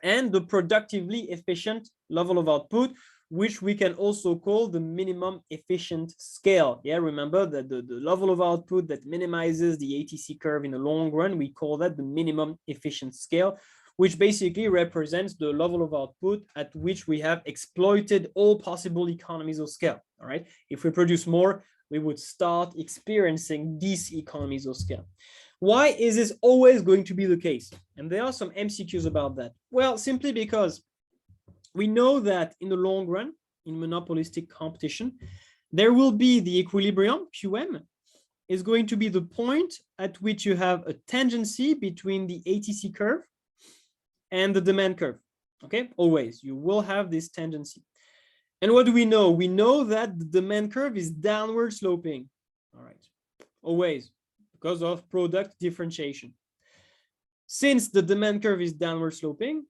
and the productively efficient level of output, which we can also call the minimum efficient scale. Yeah, remember that the level of output that minimizes the ATC curve in the long run, we call that the minimum efficient scale, which basically represents the level of output at which we have exploited all possible economies of scale. All right. If we produce more, we would start experiencing these economies of scale. Why is this always going to be the case? And there are some MCQs about that. Well, simply because we know that in the long run, in monopolistic competition, there will be the equilibrium, QM, is going to be the point at which you have a tangency between the ATC curve and the demand curve. Okay, always you will have this tangency. And what do we know? We know that the demand curve is downward sloping. All right, always, because of product differentiation. Since the demand curve is downward sloping,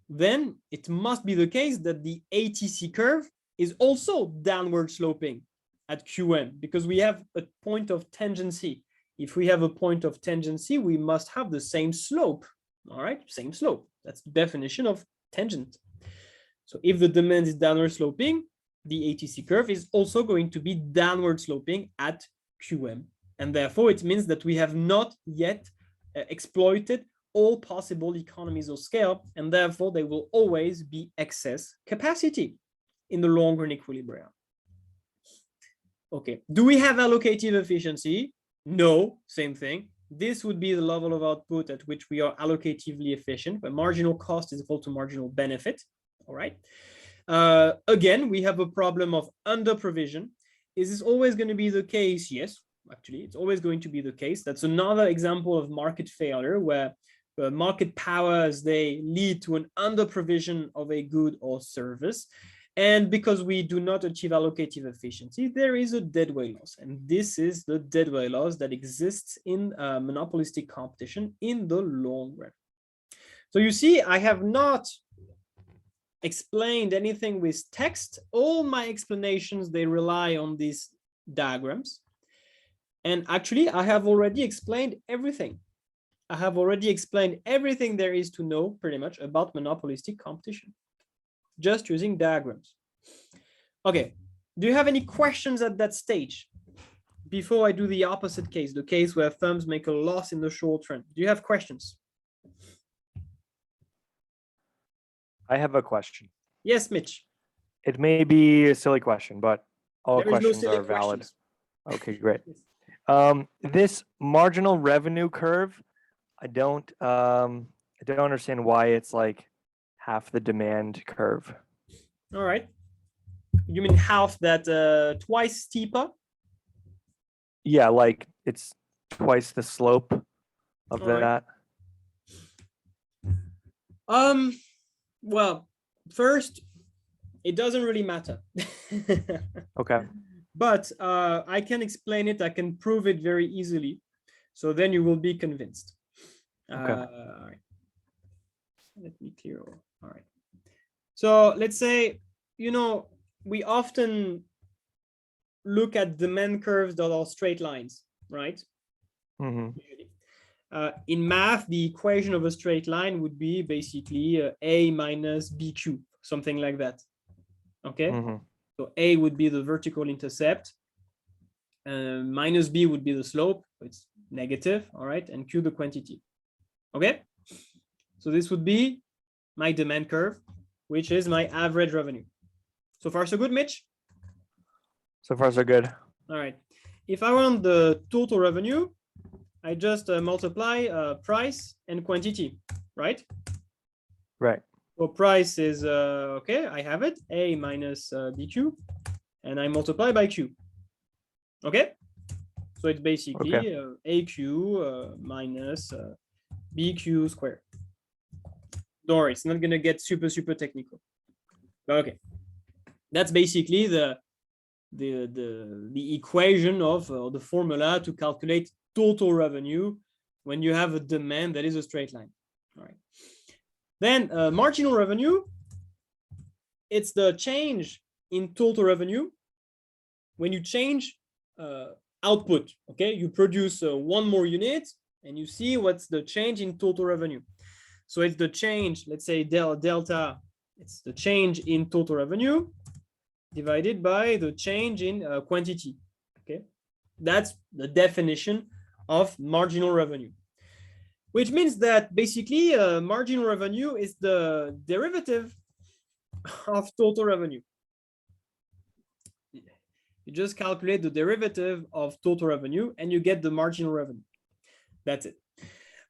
then it must be the case that the ATC curve is also downward sloping at QM, because we have a point of tangency. If we have a point of tangency, we must have the same slope. All right, same slope. That's the definition of tangent. So if the demand is downward sloping, the ATC curve is also going to be downward sloping at QM. And therefore, it means that we have not yet exploited all possible economies of scale, and therefore there will always be excess capacity in the long run equilibrium. Okay, do we have allocative efficiency? No, same thing. This would be the level of output at which we are allocatively efficient, but marginal cost is equal to marginal benefit. All right. Again, we have a problem of under provision. Is this always going to be the case? Yes, actually, it's always going to be the case. That's another example of market failure, where market powers, they lead to an under provision of a good or service. And because we do not achieve allocative efficiency, there is a deadweight loss. And this is the deadweight loss that exists in monopolistic competition in the long run. So you see, I have not explained anything with text. All my explanations, they rely on these diagrams. And actually, I have already explained everything. I have already explained everything there is to know pretty much about monopolistic competition, just using diagrams. Okay, do you have any questions at that stage? Before I do the opposite case, the case where firms make a loss in the short run. Do you have questions? I have a question. Yes, Mitch. It may be a silly question, but all There is no questions silly are valid. questions. Okay, great. This marginal revenue curve, I don't understand why it's like half the demand curve. All right. You mean half that, twice steeper? Yeah, like it's twice the slope of All right. that. Well, first, it doesn't really matter. Okay. But I can explain it. I can prove it very easily. So then you will be convinced. Okay. All right. Let me clear. All right. So let's say, you know, we often look at demand curves that are straight lines, right? Mm-hmm. In math, the equation of a straight line would be basically a minus bq, something like that. Okay, so a would be the vertical intercept, minus b would be the slope, it's negative, all right, and q the quantity. Okay, so this would be my demand curve, which is my average revenue. So far, so good, Mitch? So far, so good. All right. If I want the total revenue, I just multiply price and quantity, right? Right. So price is, okay, I have it, A minus BQ, and I multiply by Q. Okay? So it's basically AQ minus BQ squared. Don't worry, it's not going to get super technical. But okay. That's basically the equation of the formula to calculate total revenue when you have a demand that is a straight line. All right. Then marginal revenue, it's the change in total revenue when you change output. Okay, you produce one more unit and you see what's the change in total revenue. So it's the change, let's say delta, it's the change in total revenue divided by the change in quantity. Okay, that's the definition of marginal revenue, which means that basically marginal revenue is the derivative of total revenue. You just calculate the derivative of total revenue and you get the marginal revenue. That's it.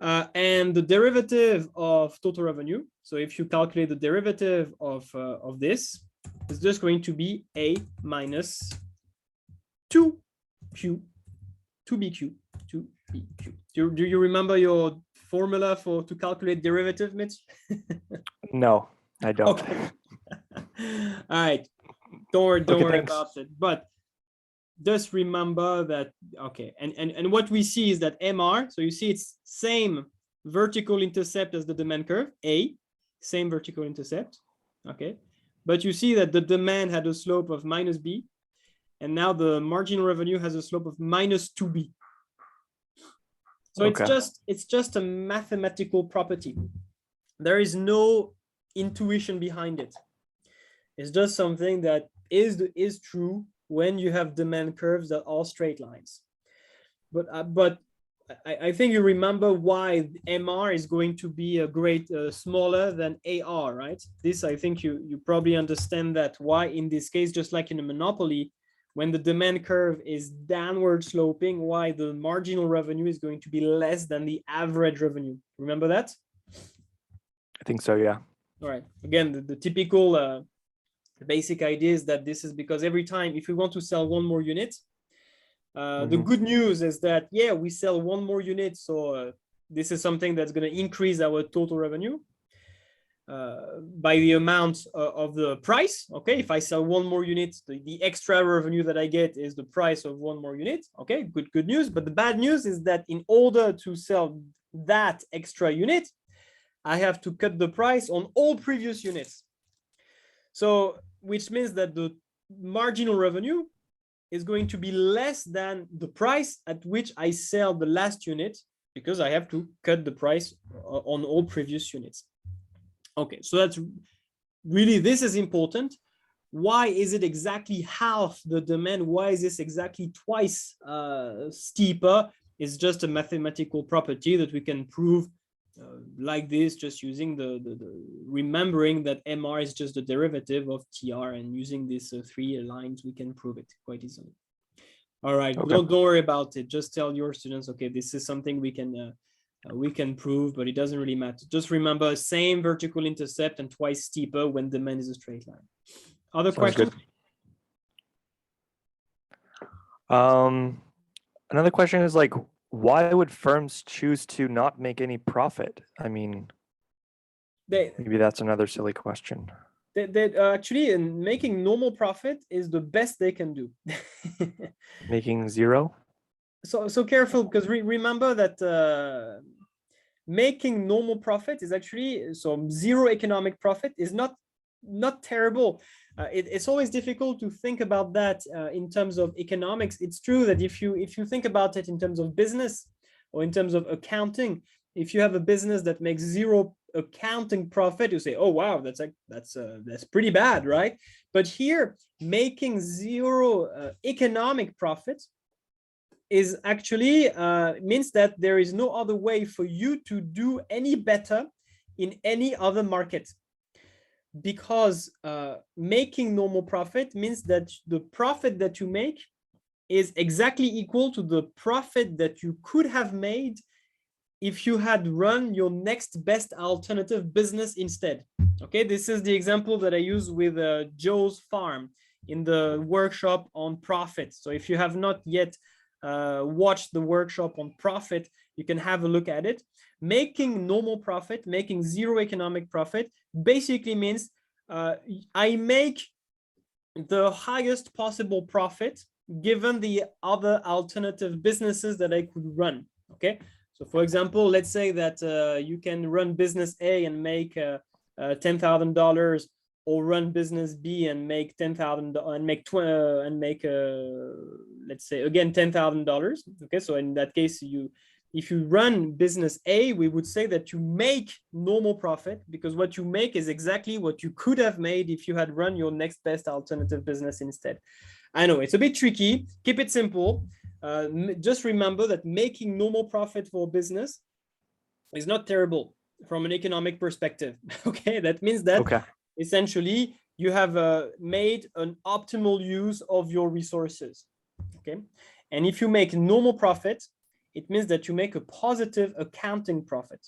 And the derivative of total revenue, so if you calculate the derivative of this, it's just going to be A minus 2Q, 2BQ, 2BQ. Do you remember your formula to calculate derivative, Mitch? No, I don't. Okay. All right. Don't worry about it. But just remember that, okay. And what we see is that MR, so you see it's same vertical intercept as the demand curve, A, same vertical intercept, okay. But you see that the demand had a slope of minus B, and now the marginal revenue has a slope of minus 2B. So it's just a mathematical property. There is no intuition behind it. It's just something that is true when you have demand curves that are straight lines. But I think you remember why MR is going to be a great smaller than AR, right? This, I think you probably understand that why in this case, just like in a monopoly, when the demand curve is downward sloping, why the marginal revenue is going to be less than the average revenue. Remember that? I think so, yeah. All right. Again, the typical the basic idea is that this is because every time, if we want to sell one more unit, the good news is that, yeah, we sell one more unit. So this is something that's going to increase our total revenue by the amount of the price. Okay, if I sell one more unit, the extra revenue that I get is the price of one more unit. Okay, good news. But the bad news is that in order to sell that extra unit, I have to cut the price on all previous units. So, which means that the marginal revenue is going to be less than the price at which I sell the last unit, because I have to cut the price on all previous units. Okay, so that's really, this is important. Why is it exactly half the demand? Why is this exactly twice steeper? It's just a mathematical property that we can prove like this, just using the remembering that MR is just the derivative of TR, and using these three lines, we can prove it quite easily. All right, okay. Don't worry about it. Just tell your students, okay, this is something we can prove, but it doesn't really matter. Just remember, same vertical intercept and twice steeper when demand is a straight line. Other questions? Another question is like, why would firms choose to not make any profit? I mean, maybe that's another silly question. Actually, in making normal profit is the best they can do. Making zero? So careful, because remember that making normal profit is actually, so zero economic profit is not not terrible. It's always difficult to think about that in terms of economics. It's true that if you think about it in terms of business or in terms of accounting, if you have a business that makes zero accounting profit, you say, oh wow, that's pretty bad, right? But here, making zero economic profit is actually means that there is no other way for you to do any better in any other market, because making normal profit means that the profit that you make is exactly equal to the profit that you could have made if you had run your next best alternative business instead. Okay, this is the example that I use with Joe's Farm in the workshop on profit. So if you have not yet watched the workshop on profit, you can have a look at it. Making normal profit, making zero economic profit, basically means I make the highest possible profit given the other alternative businesses that I could run. Okay, so for example, let's say that you can run business A and make $10,000, or run business B and make $10,000 and make let's say again $10,000. Okay, so in that case, if you run business A, we would say that you make normal profit, because what you make is exactly what you could have made if you had run your next best alternative business instead. I know it's a bit tricky. Keep it simple. Just remember that making normal profit for a business is not terrible from an economic perspective. Okay, that means that essentially you have made an optimal use of your resources. Okay, and if you make normal profit, it means that you make a positive accounting profit.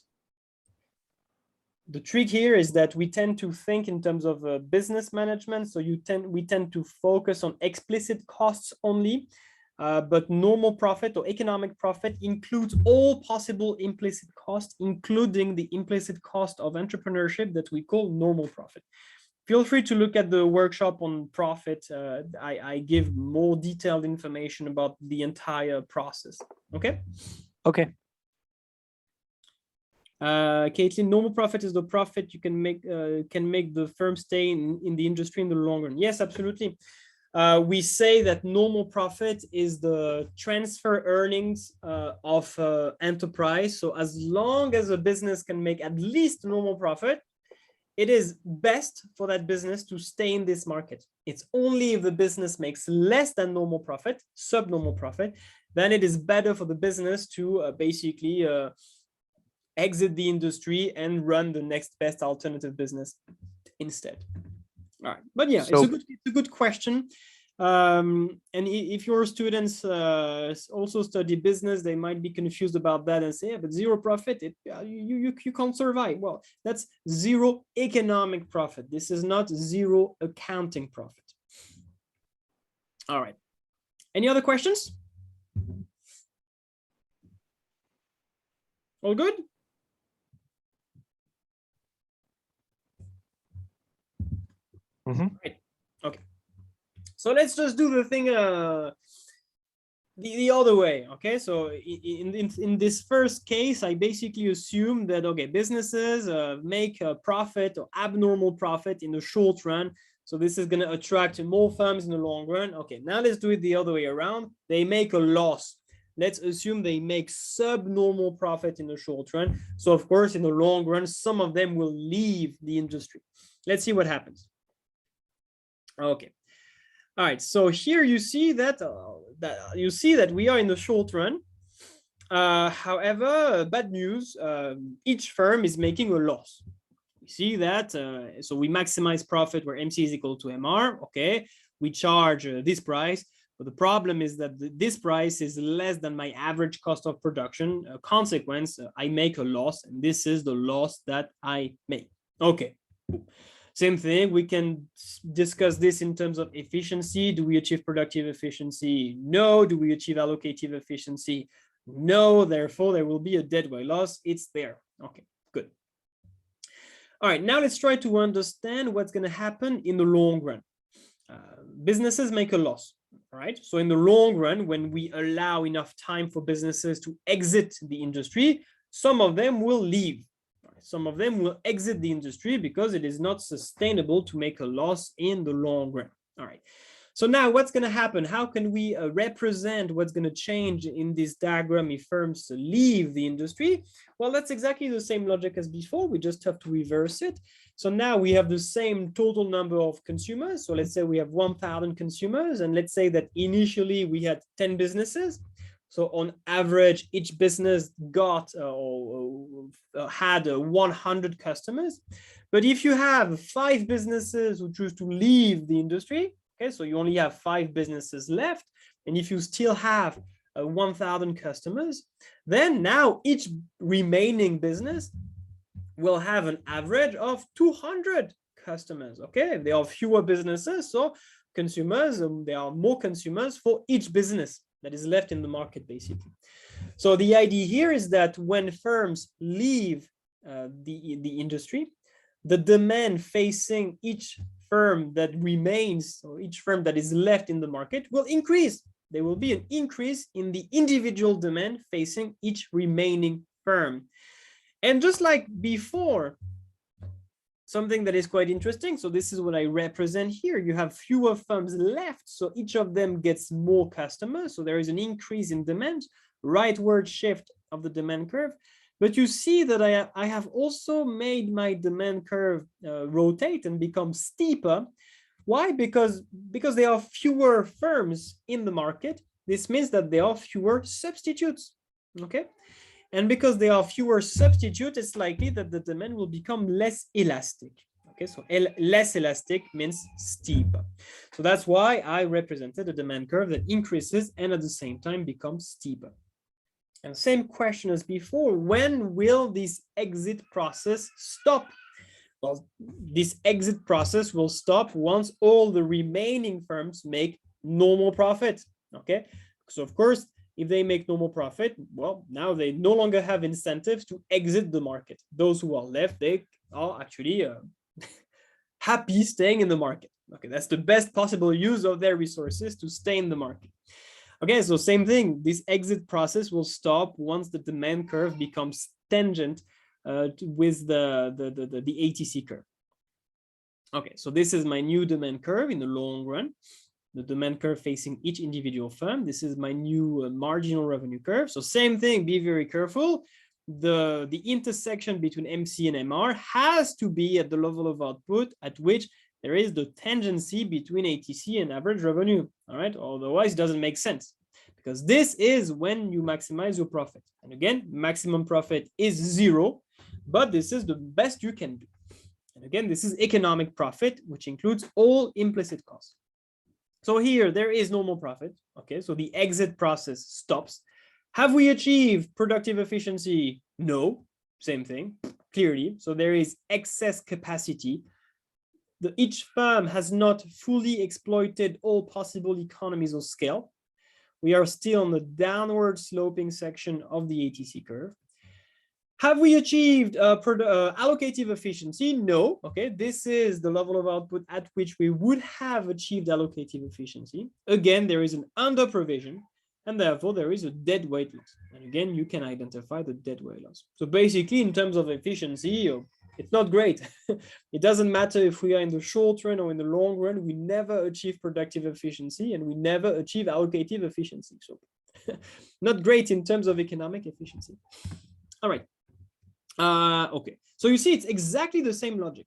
The trick here is that we tend to think in terms of business management. So we tend to focus on explicit costs only, but normal profit or economic profit includes all possible implicit costs, including the implicit cost of entrepreneurship that we call normal profit. Feel free to look at the workshop on profit. I give more detailed information about the entire process. Okay. Okay. Caitlin, normal profit is the profit you can make the firm stay in the industry in the long run. Yes, absolutely. We say that normal profit is the transfer earnings of enterprise. So as long as a business can make at least normal profit, it is best for that business to stay in this market. It's only if the business makes less than normal profit, subnormal profit, then it is better for the business to basically exit the industry and run the next best alternative business instead. All right, but yeah, so, it's a good question. And if your students also study business, they might be confused about that and say, yeah, but zero profit, you can't survive. Well, that's zero economic profit. This is not zero accounting profit. All right. Any other questions? All good? Right. Okay. So let's just do the thing the other way. Okay. So in this first case, I basically assume that, okay, businesses make a profit or abnormal profit in the short run. So this is going to attract more firms in the long run. Okay. Now let's do it the other way around. They make a loss. Let's assume they make subnormal profit in the short run. So of course, in the long run, some of them will leave the industry. Let's see what happens. Okay. All right. So here you see that we are in the short run. However, bad news. Each firm is making a loss. We see that. So we maximize profit where MC is equal to MR. Okay. We charge this price. But the problem is that this price is less than my average cost of production. Consequence, I make a loss, and this is the loss that I make. Okay. Same thing, we can discuss this in terms of efficiency. Do we achieve productive efficiency? No. Do we achieve allocative efficiency? No. Therefore, there will be a deadweight loss. It's there. Okay, good. All right, now let's try to understand what's going to happen in the long run. Businesses make a loss, right? So in the long run, when we allow enough time for businesses to exit the industry, some of them will leave. Some of them will exit the industry because it is not sustainable to make a loss in the long run. All right. So now what's going to happen? How can we represent what's going to change in this diagram if firms leave the industry? Well, that's exactly the same logic as before. We just have to reverse it. So now we have the same total number of consumers. So let's say we have 1,000 consumers, and let's say that initially we had 10 businesses. So on average, each business got had 100 customers. But if you have 5 businesses who choose to leave the industry, okay, so you only have 5 businesses left, and if you still have 1,000 customers, then now each remaining business will have an average of 200 customers. Okay, there are fewer businesses, so consumers, there are more consumers for each business that is left in the market, basically. So the idea here is that when firms leave the industry, the demand facing each firm that remains, or each firm that is left in the market, will increase. There will be an increase in the individual demand facing each remaining firm. And just like before, something that is quite interesting, so this is what I represent here. You have fewer firms left, so each of them gets more customers. So there is an increase in demand, rightward shift of the demand curve. But you see that I have also made my demand curve rotate and become steeper. Why? Because there are fewer firms in the market. This means that there are fewer substitutes, okay? And because there are fewer substitutes, it's likely that the demand will become less elastic. Okay, so less elastic means steeper. So that's why I represented a demand curve that increases and at the same time becomes steeper. And same question as before, when will this exit process stop? Well, this exit process will stop once all the remaining firms make normal profit. Okay, so of course, if they make normal profit, well, now they no longer have incentives to exit the market. Those who are left, they are actually happy staying in the market. Okay, that's the best possible use of their resources, to stay in the market. Okay, so same thing. This exit process will stop once the demand curve becomes tangent with the ATC curve. Okay, so this is my new demand curve in the long run. The demand curve facing each individual firm. This is my new marginal revenue curve. So same thing, be very careful. The intersection between MC and MR has to be at the level of output at which there is the tangency between ATC and average revenue. All right, otherwise it doesn't make sense, because this is when you maximize your profit. And again, maximum profit is 0, but this is the best you can do. And again, this is economic profit, which includes all implicit costs. So here there is normal profit. Okay, so the exit process stops. Have we achieved productive efficiency? No, same thing, clearly. So there is excess capacity. Each firm has not fully exploited all possible economies of scale. We are still on the downward sloping section of the ATC curve. Have we achieved allocative efficiency? No. Okay, this is the level of output at which we would have achieved allocative efficiency. Again, there is an under provision, and therefore there is a dead weight loss. And again, you can identify the dead weight loss. So basically, in terms of efficiency, it's not great. It doesn't matter if we are in the short run or in the long run, we never achieve productive efficiency and we never achieve allocative efficiency. So not great in terms of economic efficiency. All right. Okay, so you see, it's exactly the same logic.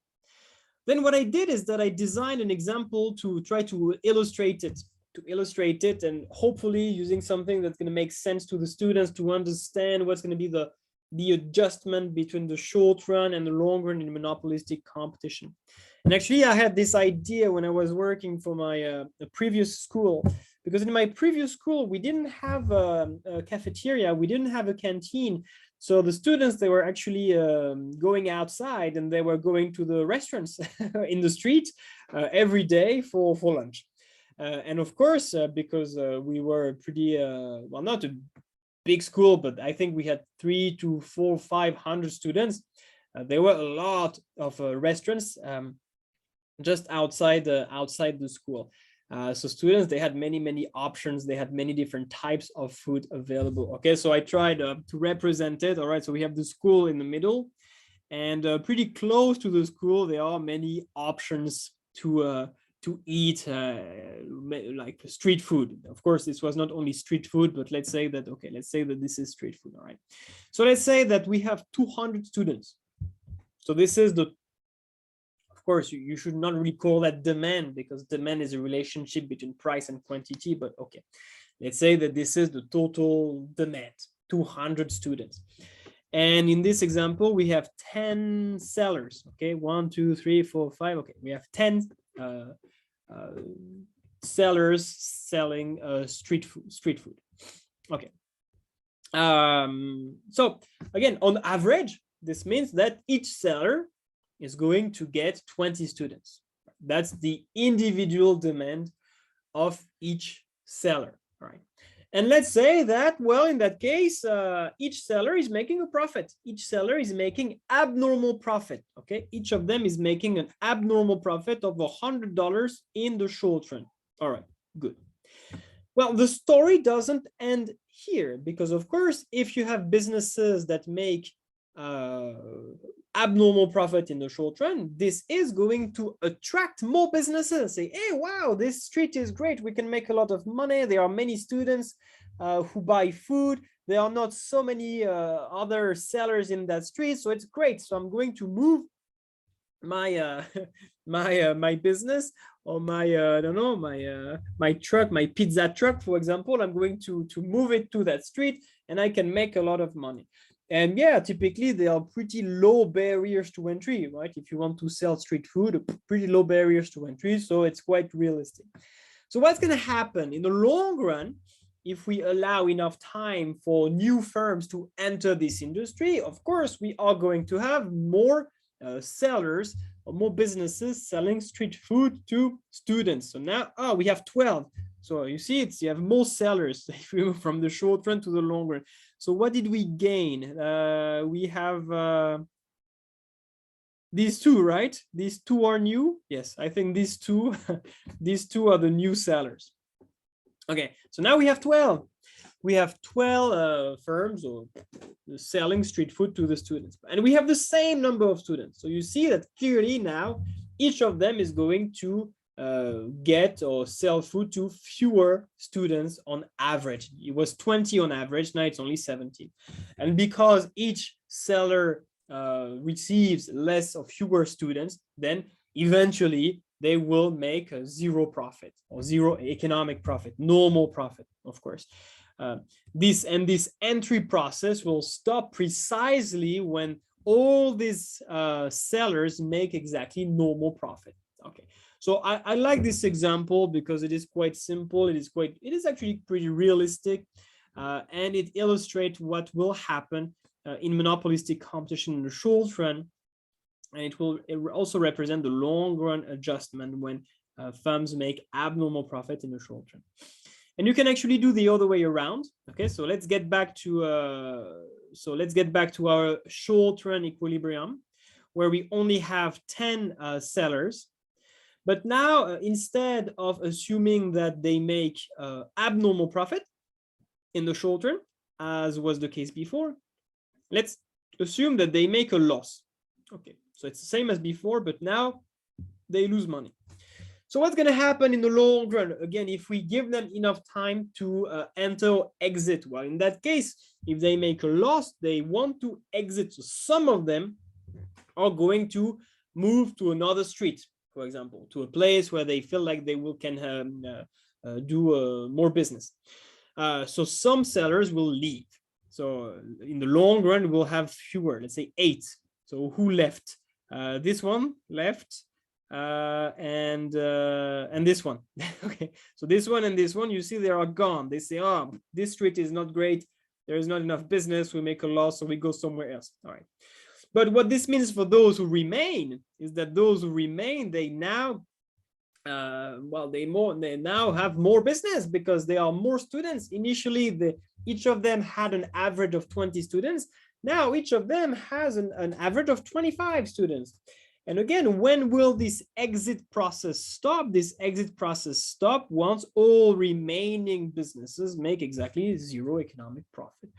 Then what I did is that I designed an example to try to illustrate it, and hopefully using something that's going to make sense to the students to understand what's going to be the adjustment between the short run and the long run in monopolistic competition. And actually, I had this idea when I was working for my previous school, because in my previous school, we didn't have a cafeteria, we didn't have a canteen. So the students, they were actually going outside and they were going to the restaurants in the street every day for lunch. And of course, because we were pretty, well, not a big school, but I think we had 300 to 400, 500 students. There were a lot of restaurants just outside the school. So students, they had many options. They had many different types of food available. Okay, so I tried to represent it. All right, so we have the school in the middle, and pretty close to the school, there are many options to eat, like street food. Of course, this was not only street food, but let's say that, okay, let's say that this is street food, all right? So let's say that we have 200 students. So this is the, of course, you should not really call that demand, because demand is a relationship between price and quantity, but okay. Let's say that this is the total demand, 200 students. And in this example, we have 10 sellers, okay? 1, 2, 3, 4, 5, okay. We have 10 sellers selling street food. Okay. So again, on average, this means that each seller is going to get 20 students. That's the individual demand of each seller, right? And let's say that, well, in that case, each seller is making a profit. Each seller is making abnormal profit, okay? Each of them is making an abnormal profit of $100 in the short run. All right, good. Well, the story doesn't end here, because of course, if you have businesses that make abnormal profit in the short run, this is going to attract more businesses. Say, hey, wow, this street is great. We can make a lot of money. There are many students who buy food. There are not so many other sellers in that street, so it's great. So I'm going to move my my business, or my I don't know, my truck, my pizza truck, for example. I'm going to move it to that street, and I can make a lot of money. And yeah, typically there are pretty low barriers to entry, right? If you want to sell street food, pretty low barriers to entry, so it's quite realistic. So what's going to happen in the long run, if we allow enough time for new firms to enter this industry? Of course, we are going to have more sellers or more businesses selling street food to students. So now, we have 12. So you see, you have more sellers if we move from the short run to the long run. So what did we gain? We have these two, right? These two are new. Yes, I think these two, these two are the new sellers. Okay, so now we have 12. We have 12 firms or selling street food to the students, and we have the same number of students. So you see that clearly now each of them is going to get or sell food to fewer students on average. It was 20 on average, now it's only 17. And because each seller receives less or fewer students, then eventually they will make a zero profit or zero economic profit, normal profit, of course. This entry process will stop precisely when all these sellers make exactly normal profit. Okay, so I like this example because it is quite simple. It is actually pretty realistic, and it illustrates what will happen in monopolistic competition in the short run, and it will also represent the long run adjustment when firms make abnormal profit in the short run. And you can actually do the other way around. Okay, so let's get back to our short run equilibrium, where we only have 10 sellers. But now, instead of assuming that they make abnormal profit in the short run, as was the case before, let's assume that they make a loss. Okay, so it's the same as before, but now they lose money. So what's going to happen in the long run? Again, if we give them enough time to enter or exit, well, in that case, if they make a loss, they want to exit. So some of them are going to move to another street, for example, to a place where they feel like they can do more business. So some sellers will leave. So in the long run, we'll have fewer, let's say 8. So who left? This one left. And this one. Okay, so this one and this one, you see, they are gone. They say, oh, this street is not great, there is not enough business, we make a loss, so we go somewhere else. All right, but what this means for those who remain is that those who remain, they now they now have more business because there are more students. Initially, each of them had an average of 20 students. Now each of them has an average of 25 students. And again, when will this exit process stop? This exit process stop once all remaining businesses make exactly zero economic profit.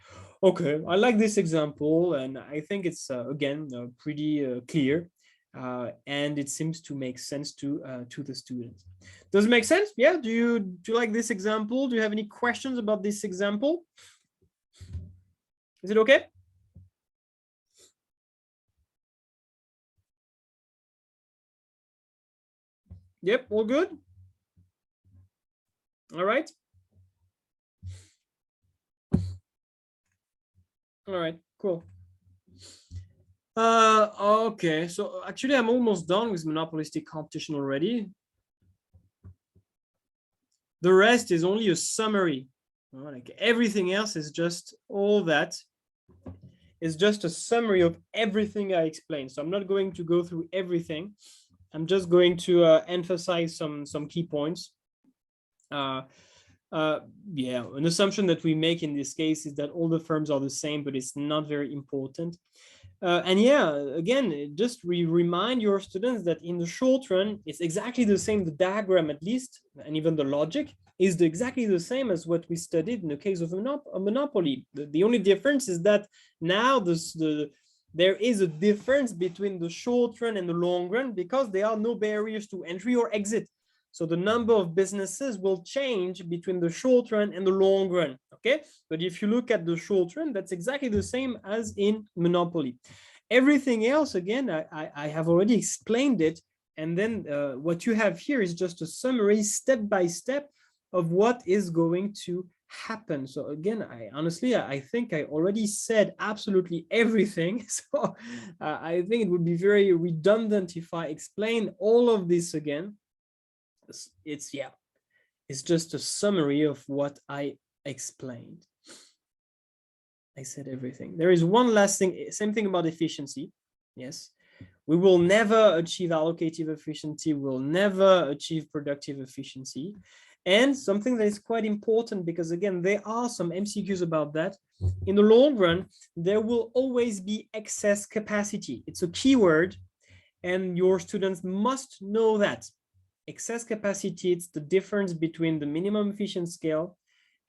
Okay, I like this example, and I think it's again pretty clear, and it seems to make sense to the students. Does it make sense? Yeah. Do you like this example? Do you have any questions about this example? Is it okay? Yep, all good. All right. All right, cool. Okay, so actually I'm almost done with monopolistic competition already. The rest is only a summary. Like everything else is just all that is just a summary of everything I explained. So I'm not going to go through everything. I'm just going to emphasize some key points. Yeah, an assumption that we make in this case is that all the firms are the same, but it's not very important. And yeah, again, just remind your students that in the short run, it's exactly the same, the diagram at least, and even the logic is exactly the same as what we studied in the case of a monopoly. The only difference is that now there is a difference between the short run and the long run because there are no barriers to entry or exit. So the number of businesses will change between the short run and the long run, okay? But if you look at the short run, that's exactly the same as in Monopoly. Everything else, again, I have already explained it. And then what you have here is just a summary step by step of what is going to happen. So again, I think I already said absolutely everything. So I think it would be very redundant if I explain all of this again. It's just a summary of what I explained. I said everything. There is one last thing, same thing about efficiency. Yes, we will never achieve allocative efficiency. We'll never achieve productive efficiency. And something that is quite important, because again, there are some MCQs about that. In the long run, there will always be excess capacity. It's a keyword, and your students must know that. Excess capacity, it's the difference between the minimum efficient scale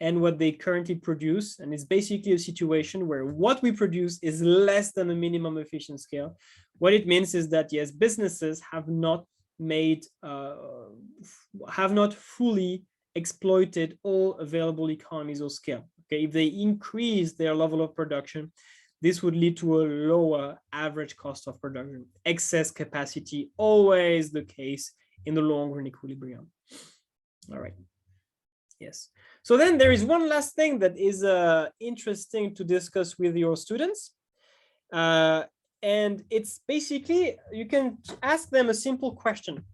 and what they currently produce. And it's basically a situation where what we produce is less than a minimum efficient scale. What it means is that, yes, businesses have not fully exploited all available economies of scale. Okay, if they increase their level of production, this would lead to a lower average cost of production. Excess capacity, always the case in the long run equilibrium. All right. Yes. So then there is one last thing that is interesting to discuss with your students. And it's basically, you can ask them a simple question.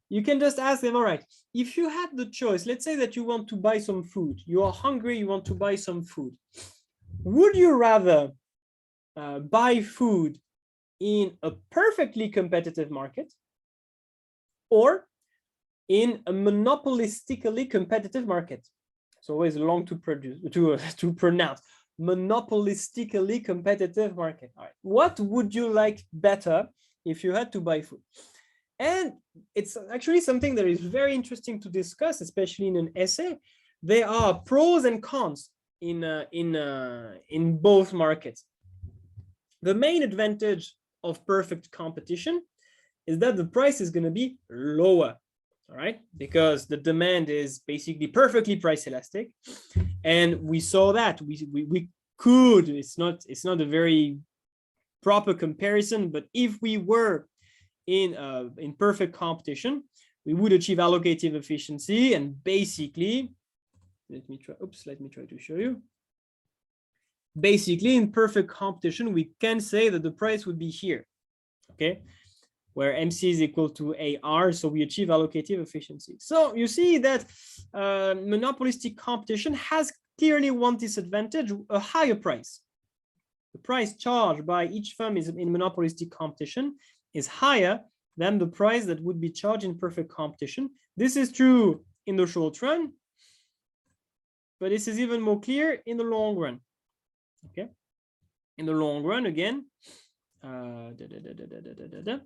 You can just ask them, all right, if you had the choice, let's say that you want to buy some food, you are hungry, you want to buy some food. Would you rather buy food in a perfectly competitive market or in a monopolistically competitive market? It's always long to pronounce. Monopolistically competitive market. All right. What would you like better if you had to buy food? And it's actually something that is very interesting to discuss, especially in an essay. There are pros and cons in both markets. The main advantage of perfect competition is that the price is going to be lower, all right, because the demand is basically perfectly price elastic, and we saw that we could. It's not a very proper comparison, but if we were in perfect competition, we would achieve allocative efficiency, and basically, let me try to show you. Basically, in perfect competition, we can say that the price would be here, okay, where MC is equal to AR, so we achieve allocative efficiency. So you see that monopolistic competition has clearly one disadvantage: a higher price. The price charged by each firm in monopolistic competition is higher than the price that would be charged in perfect competition. This is true in the short run, but this is even more clear in the long run. Okay, in the long run, again, In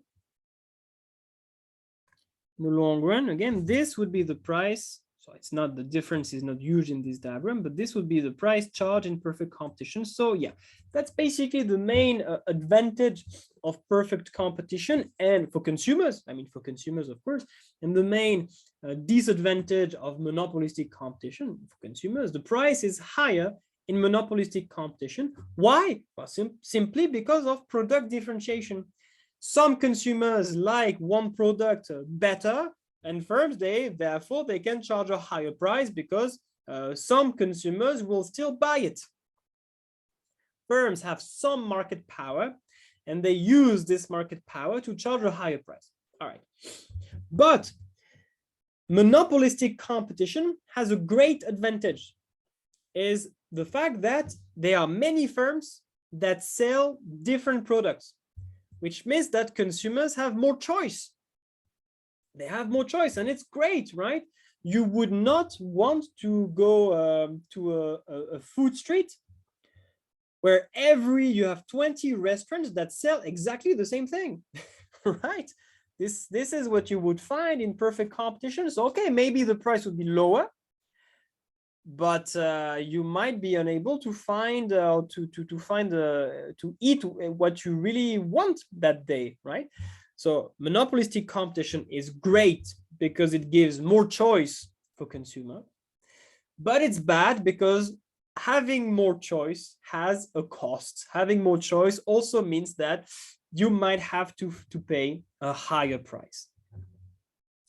the long run, again, this would be the price. So it's not, the difference is not huge in this diagram, but this would be the price charged in perfect competition. So yeah, that's basically the main advantage of perfect competition, and for consumers, I mean, for consumers, of course, and the main disadvantage of monopolistic competition for consumers, the price is higher in monopolistic competition. Why? Well, simply because of product differentiation. Some consumers like one product better, and firms, therefore they can charge a higher price because some consumers will still buy it. Firms have some market power, and they use this market power to charge a higher price. All right, but monopolistic competition has a great advantage, is the fact that there are many firms that sell different products, which means that consumers have more choice. They have more choice, and it's great, right? You would not want to go to a food street where you have 20 restaurants that sell exactly the same thing, right? This is what you would find in perfect competition. So, okay, maybe the price would be lower, but you might be unable to find to eat what you really want that day, right? So monopolistic competition is great because it gives more choice for consumer, but it's bad because having more choice has a cost. Having more choice also means that you might have to pay a higher price.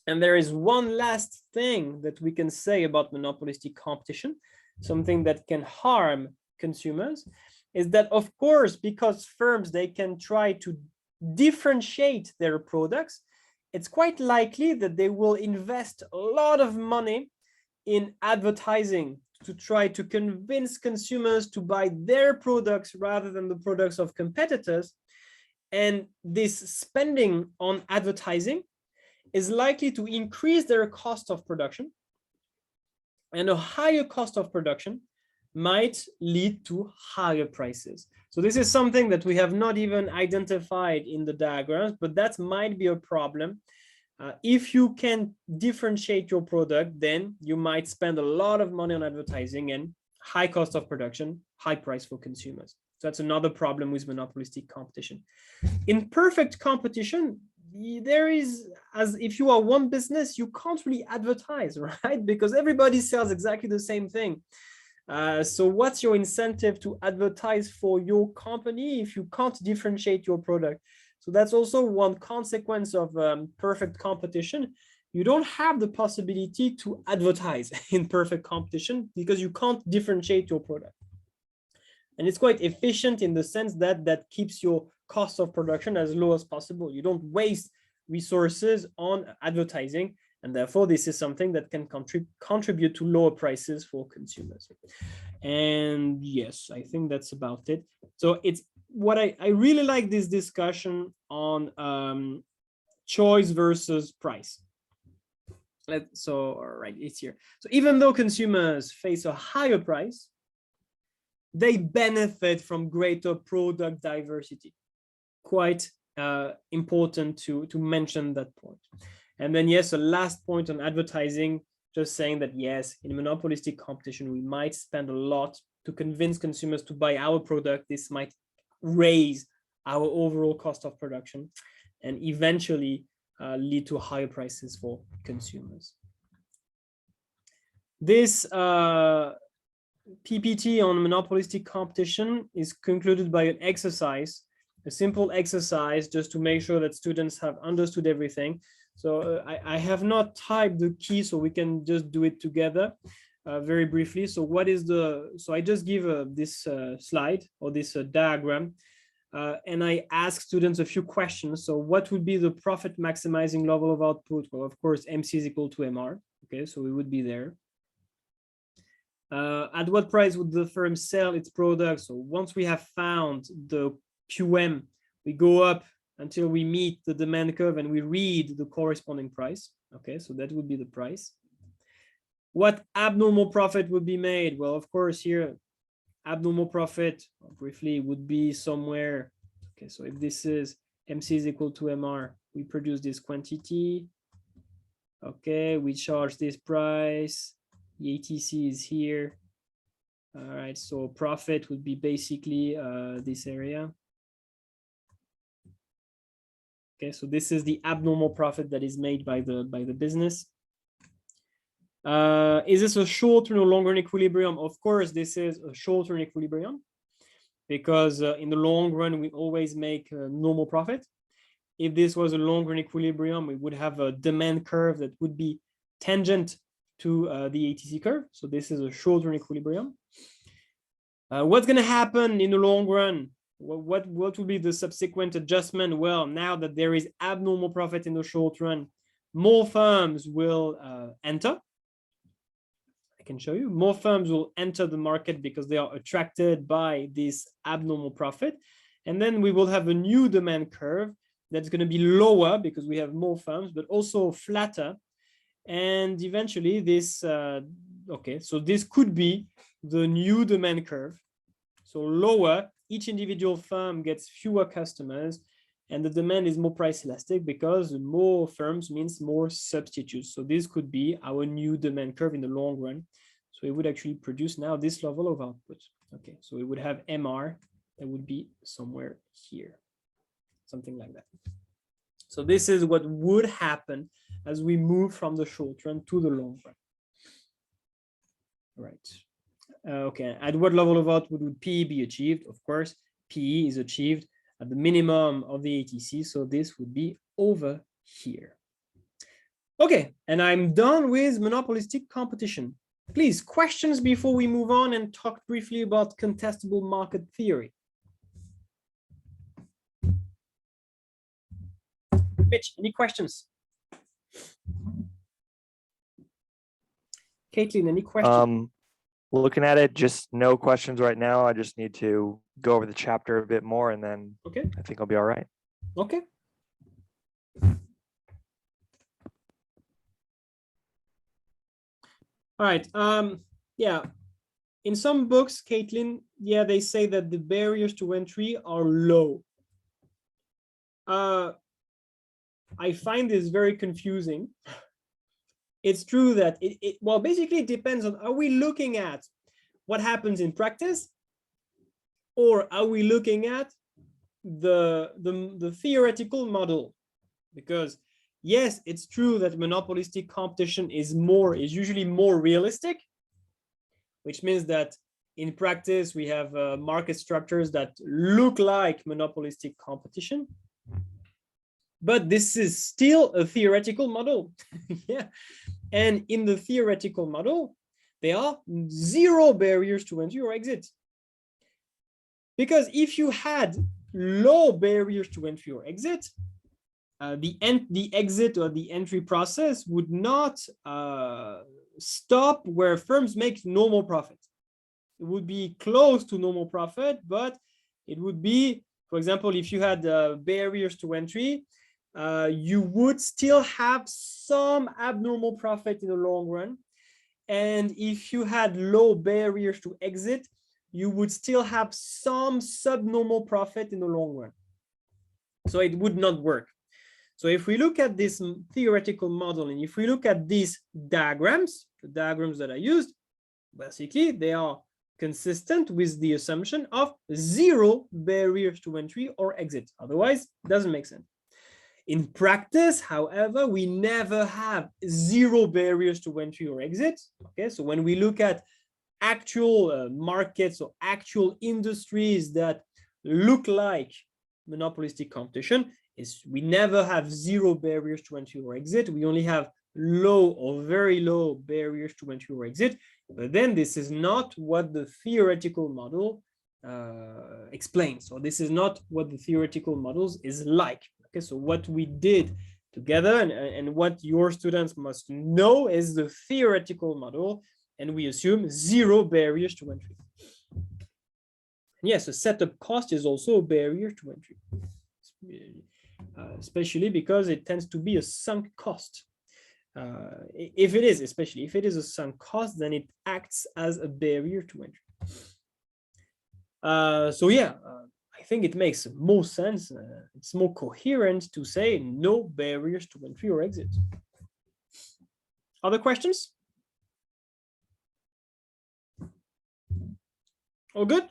And there is one last thing that we can say about monopolistic competition, something that can harm consumers, is that, of course, because firms, they can try to differentiate their products, it's quite likely that they will invest a lot of money in advertising to try to convince consumers to buy their products rather than the products of competitors. And this spending on advertising is likely to increase their cost of production, and a higher cost of production might lead to higher prices. So this is something that we have not even identified in the diagrams, but that might be a problem. If you can differentiate your product, then you might spend a lot of money on advertising and high cost of production, high price for consumers. So that's another problem with monopolistic competition. In perfect competition, there is, as if you are one business, you can't really advertise, right? Because everybody sells exactly the same thing. So what's your incentive to advertise for your company if you can't differentiate your product? So that's also one consequence of perfect competition. You don't have the possibility to advertise in perfect competition because you can't differentiate your product. And it's quite efficient in the sense that that keeps your cost of production as low as possible. You don't waste resources on advertising, and therefore this is something that can contribute to lower prices for consumers. And yes, I think that's about it. So it's what I really like this discussion on choice versus price. So, all right, it's here. So even though consumers face a higher price, they benefit from greater product diversity. Quite important to mention that point. And then yes, a last point on advertising, just saying that yes, in monopolistic competition, we might spend a lot to convince consumers to buy our product. This might raise our overall cost of production and eventually lead to higher prices for consumers. This PPT on monopolistic competition is concluded by an exercise, a simple exercise just to make sure that students have understood everything. So I have not typed the key, so we can just do it together very briefly. So what is so I just give this slide or this diagram, and I ask students a few questions. So what would be the profit maximizing level of output? Well, of course, MC is equal to MR. Okay, so we would be there. At what price would the firm sell its products? So once we have found the QM, we go up until we meet the demand curve and we read the corresponding price. Okay, so that would be the price. What abnormal profit would be made? Well, of course, here, abnormal profit, briefly, would be somewhere, Okay, so if this is MC is equal to MR, we produce this quantity. Okay, we charge this price. The ATC is here. All right, so profit would be basically this area. Okay, so this is the abnormal profit that is made by the business. Is this a short-term or longer equilibrium? Of course, this is a short-term equilibrium because in the long run, we always make normal profit. If this was a longer equilibrium, we would have a demand curve that would be tangent to the ATC curve. So this is a short-term equilibrium. What's going to happen in the long run? What will be the subsequent adjustment? Well, now that there is abnormal profit in the short run, more firms will enter. I can show you. More firms will enter the market because they are attracted by this abnormal profit. And then we will have a new demand curve that's going to be lower because we have more firms, but also flatter. And eventually this, okay, so this could be the new demand curve. So lower, each individual firm gets fewer customers and the demand is more price elastic because more firms means more substitutes. So this could be our new demand curve in the long run. So it would actually produce now this level of output. Okay, so we would have MR that would be somewhere here, something like that. So this is what would happen as we move from the short run to the long run. Right. Okay, at what level of output would PE be achieved? Of course, PE is achieved at the minimum of the ATC, so this would be over here. Okay, and I'm done with monopolistic competition. Please, questions before we move on and talk briefly about contestable market theory. Mitch, any questions? Caitlin, any questions? Looking at it, just no questions right now. I just need to go over the chapter a bit more and then okay. I think I'll be all right. Okay. All right. Yeah. In some books, Caitlin, yeah, they say that the barriers to entry are low. I find this very confusing. It's true that well, basically it depends on, are we looking at what happens in practice or are we looking at the theoretical model? Because yes, it's true that monopolistic competition is usually more realistic, which means that in practice, we have market structures that look like monopolistic competition. But this is still a theoretical model. Yeah. And in the theoretical model, there are zero barriers to entry or exit. Because if you had low barriers to entry or exit, the exit or the entry process would not stop where firms make normal profit. It would be close to normal profit, but it would be, for example, if you had barriers to entry, you would still have some abnormal profit in the long run. And if you had low barriers to exit, you would still have some subnormal profit in the long run. So it would not work. So if we look at this theoretical model, and if we look at these diagrams, the diagrams that I used, basically they are consistent with the assumption of zero barriers to entry or exit. Otherwise, it doesn't make sense. In practice, however, we never have zero barriers to entry or exit. Okay, so when we look at actual markets or actual industries that look like monopolistic competition, we never have zero barriers to entry or exit. We only have low or very low barriers to entry or exit. But then this is not what the theoretical model explains. So this is not what the theoretical models is like. Okay, so what we did together and what your students must know is the theoretical model, and we assume zero barriers to entry. Yes, a setup cost is also a barrier to entry, especially because it tends to be a sunk cost. If it is, especially if it is a sunk cost, then it acts as a barrier to entry. So yeah, I think it makes more sense. It's more coherent to say no barriers to entry or exit. Other questions? All good?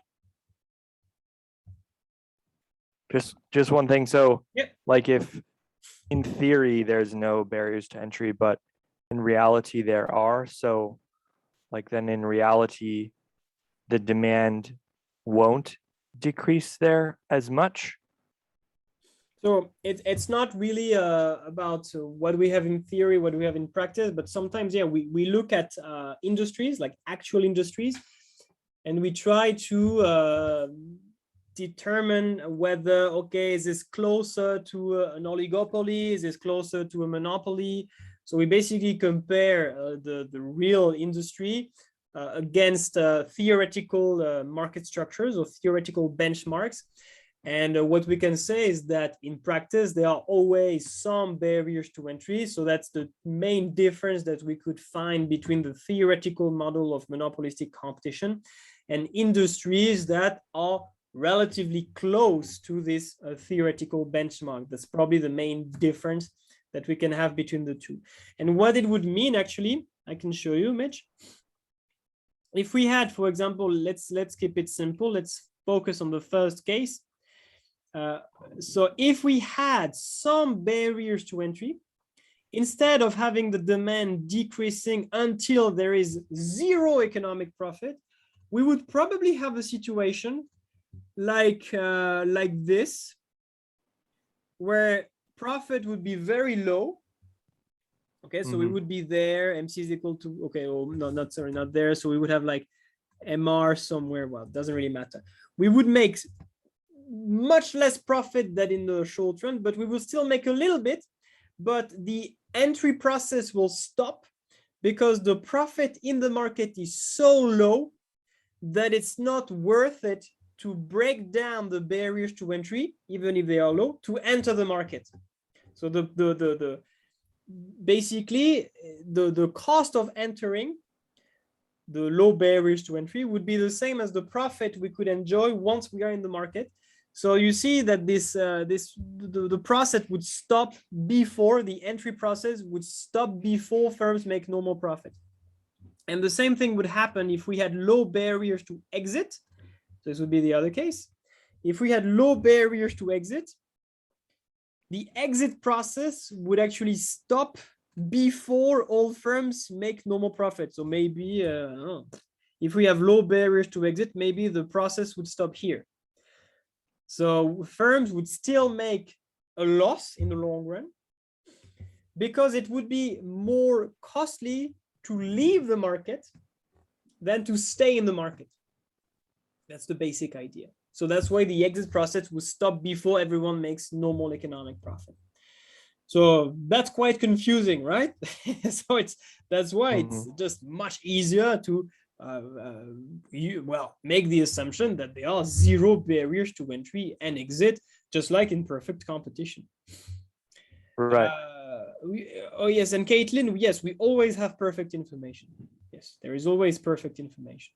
Just one thing. So, Yeah. like, if in theory there's no barriers to entry, but in reality there are, so like then in reality the demand won't decrease there as much. So it's not really about what we have in theory, what we have in practice, but sometimes, yeah, we look at industries, like actual industries, and we try to determine whether, okay, is this closer to an oligopoly? Is this closer to a monopoly? So we basically compare the real industry against theoretical market structures or theoretical benchmarks. And what we can say is that in practice, there are always some barriers to entry. So that's the main difference that we could find between the theoretical model of monopolistic competition and industries that are relatively close to this theoretical benchmark. That's probably the main difference that we can have between the two. And what it would mean, actually, I can show you, Mitch. If we had, for example, let's keep it simple. Let's focus on the first case. So if we had some barriers to entry, instead of having the demand decreasing until there is zero economic profit, we would probably have a situation like this, where profit would be very low. Okay, so we would be there, MC is equal to, okay, well, no, not there. So we would have like MR somewhere. Well, it doesn't really matter. We would make much less profit than in the short run, but we will still make a little bit, but the entry process will stop because the profit in the market is so low that it's not worth it to break down the barriers to entry, even if they are low, to enter the market. So basically the cost of entering the low barriers to entry would be the same as the profit we could enjoy once we are in the market. So you see that the process would stop before the entry process would stop before firms make normal profit. And the same thing would happen if we had low barriers to exit. So this would be the other case. If we had low barriers to exit, the exit process would actually stop before all firms make normal profit. So maybe if we have low barriers to exit, maybe the process would stop here. So firms would still make a loss in the long run because it would be more costly to leave the market than to stay in the market. That's the basic idea. So that's why the exit process would stop before everyone makes normal economic profit. So that's quite confusing, right? So that's why it's just much easier to make the assumption that there are zero barriers to entry and exit, just like in perfect competition. Right. Oh yes, and Caitlin, yes, we always have perfect information. Yes, there is always perfect information.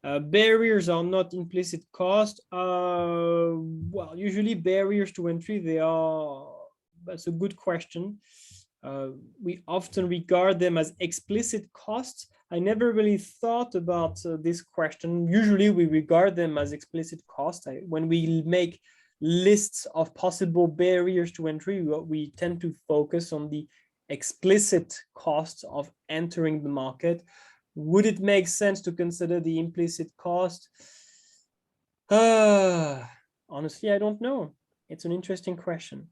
Barriers are not implicit cost. Well, usually barriers to entry, that's a good question. We often regard them as explicit costs. I never really thought about this question. Usually we regard them as explicit costs. When we make lists of possible barriers to entry, we tend to focus on the explicit costs of entering the market. Would it make sense to consider the implicit cost? Honestly, I don't know. It's an interesting question.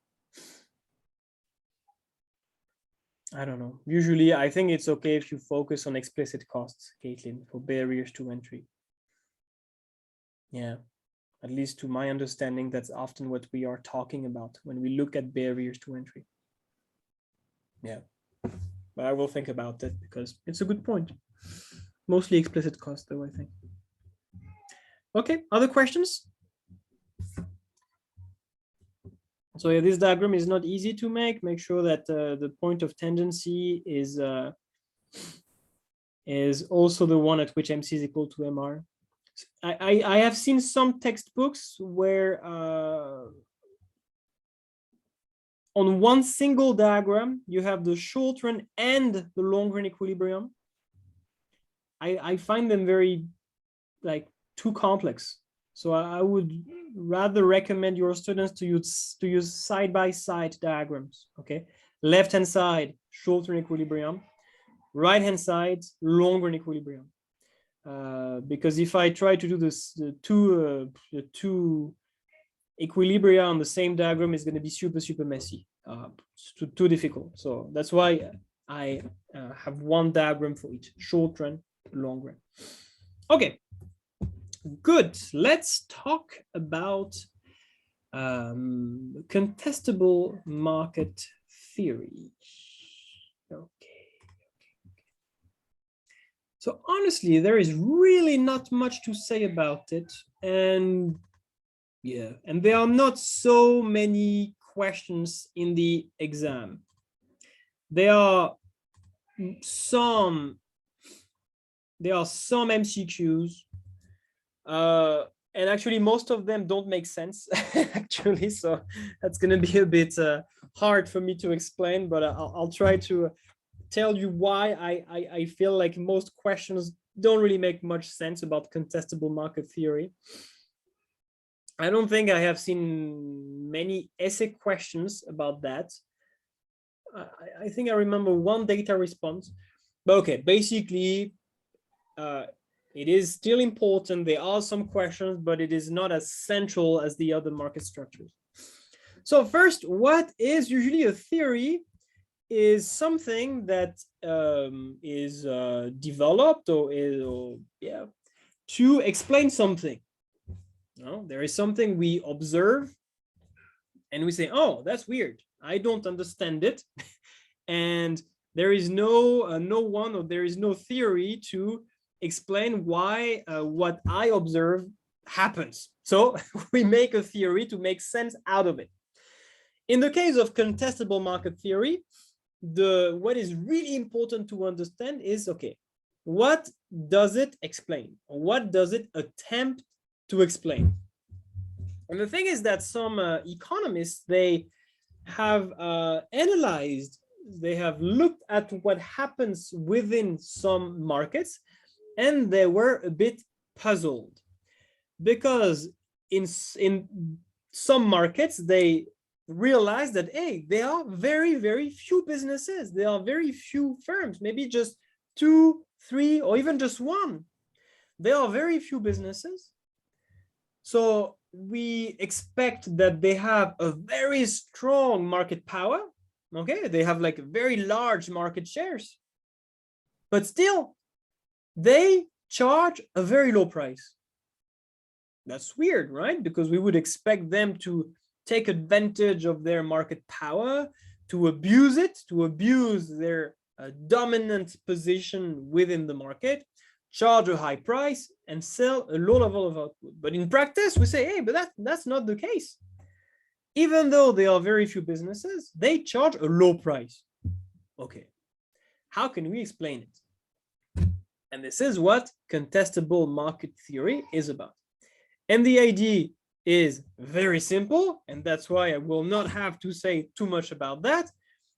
I don't know. Usually, I think it's okay if you focus on explicit costs, Caitlin, for barriers to entry. Yeah, at least to my understanding, that's often what we are talking about when we look at barriers to entry. Yeah, but I will think about that because it's a good point. Mostly explicit cost, though, I think. Okay, other questions? So yeah, this diagram is not easy to make. Make sure that the point of tendency is also the one at which MC is equal to MR. I have seen some textbooks where on one single diagram, you have the short run and the long run equilibrium. I find them very like too complex. So I would rather recommend your students to use side-by-side diagrams. Okay, left-hand side, short run equilibrium, right-hand side, long run equilibrium. Because if I try to do this, the two equilibria on the same diagram is going to be super messy. It's too difficult. So that's why I have one diagram for each: short run, long run. Okay, good. Let's talk about contestable market theory. Okay. So honestly, there is really not much to say about it. And yeah, and there are not so many questions in the exam. There are some MCQs, and actually most of them don't make sense actually, so that's going to be a bit hard for me to explain, but I'll try to tell you why I feel like most questions don't really make much sense about contestable market theory. I don't think I have seen many essay questions about that. I think I remember one data response, but okay, basically it is still important. There are some questions, but it is not as central as the other market structures. So first, what is usually a theory is something that is developed to explain something. No, there is something we observe and we say, oh, that's weird. I don't understand it. And there is no one, or there is no theory to explain why what I observe happens. So we make a theory to make sense out of it. In the case of contestable market theory, what is really important to understand is, okay, what does it explain? Or what does it attempt to explain? And the thing is that some economists, they have analyzed, they have looked at what happens within some markets, and they were a bit puzzled because in some markets, they realized that, hey, there are very few businesses. There are very few firms, maybe just 2, 3, or even just one. There are very few businesses. So we expect that they have a very strong market power. Okay, they have like very large market shares, but still they charge a very low price. That's weird, right? Because we would expect them to take advantage of their market power, to abuse it, to abuse their dominant position within the market, charge a high price, and sell a low level of output. But in practice, we say, hey, but that's not the case. Even though there are very few businesses, they charge a low price. Okay, how can we explain it? And this is what contestable market theory is about. And the idea is very simple, and that's why I will not have to say too much about that.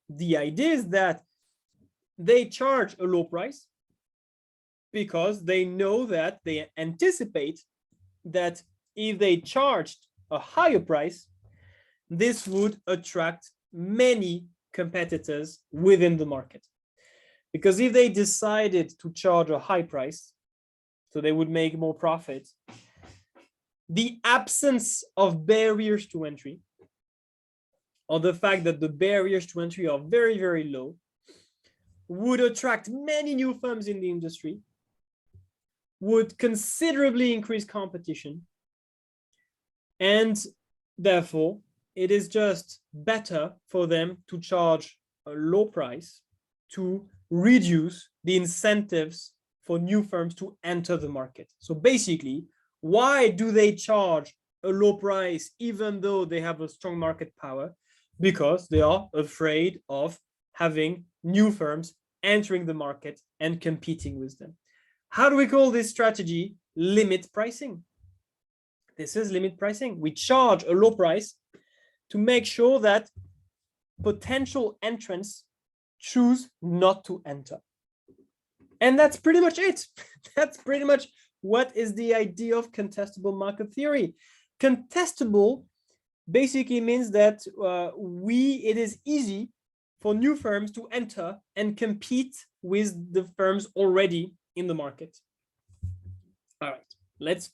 The idea is that they charge a low price because they know that they anticipate that if they charged a higher price, this would attract many competitors within the market. Because if they decided to charge a high price, so they would make more profit, the absence of barriers to entry, or the fact that the barriers to entry are very low, would attract many new firms in the industry, would considerably increase competition, and therefore it is just better for them to charge a low price to reduce the incentives for new firms to enter the market. So basically, why do they charge a low price even though they have a strong market power? Because they are afraid of having new firms entering the market and competing with them. How do we call this strategy? limit pricing. This is limit pricing. We charge a low price to make sure that potential entrants choose not to enter. And that's pretty much it. That's pretty much what is the idea of contestable market theory. Contestable basically means that it is easy for new firms to enter and compete with the firms already in the market. All right, let's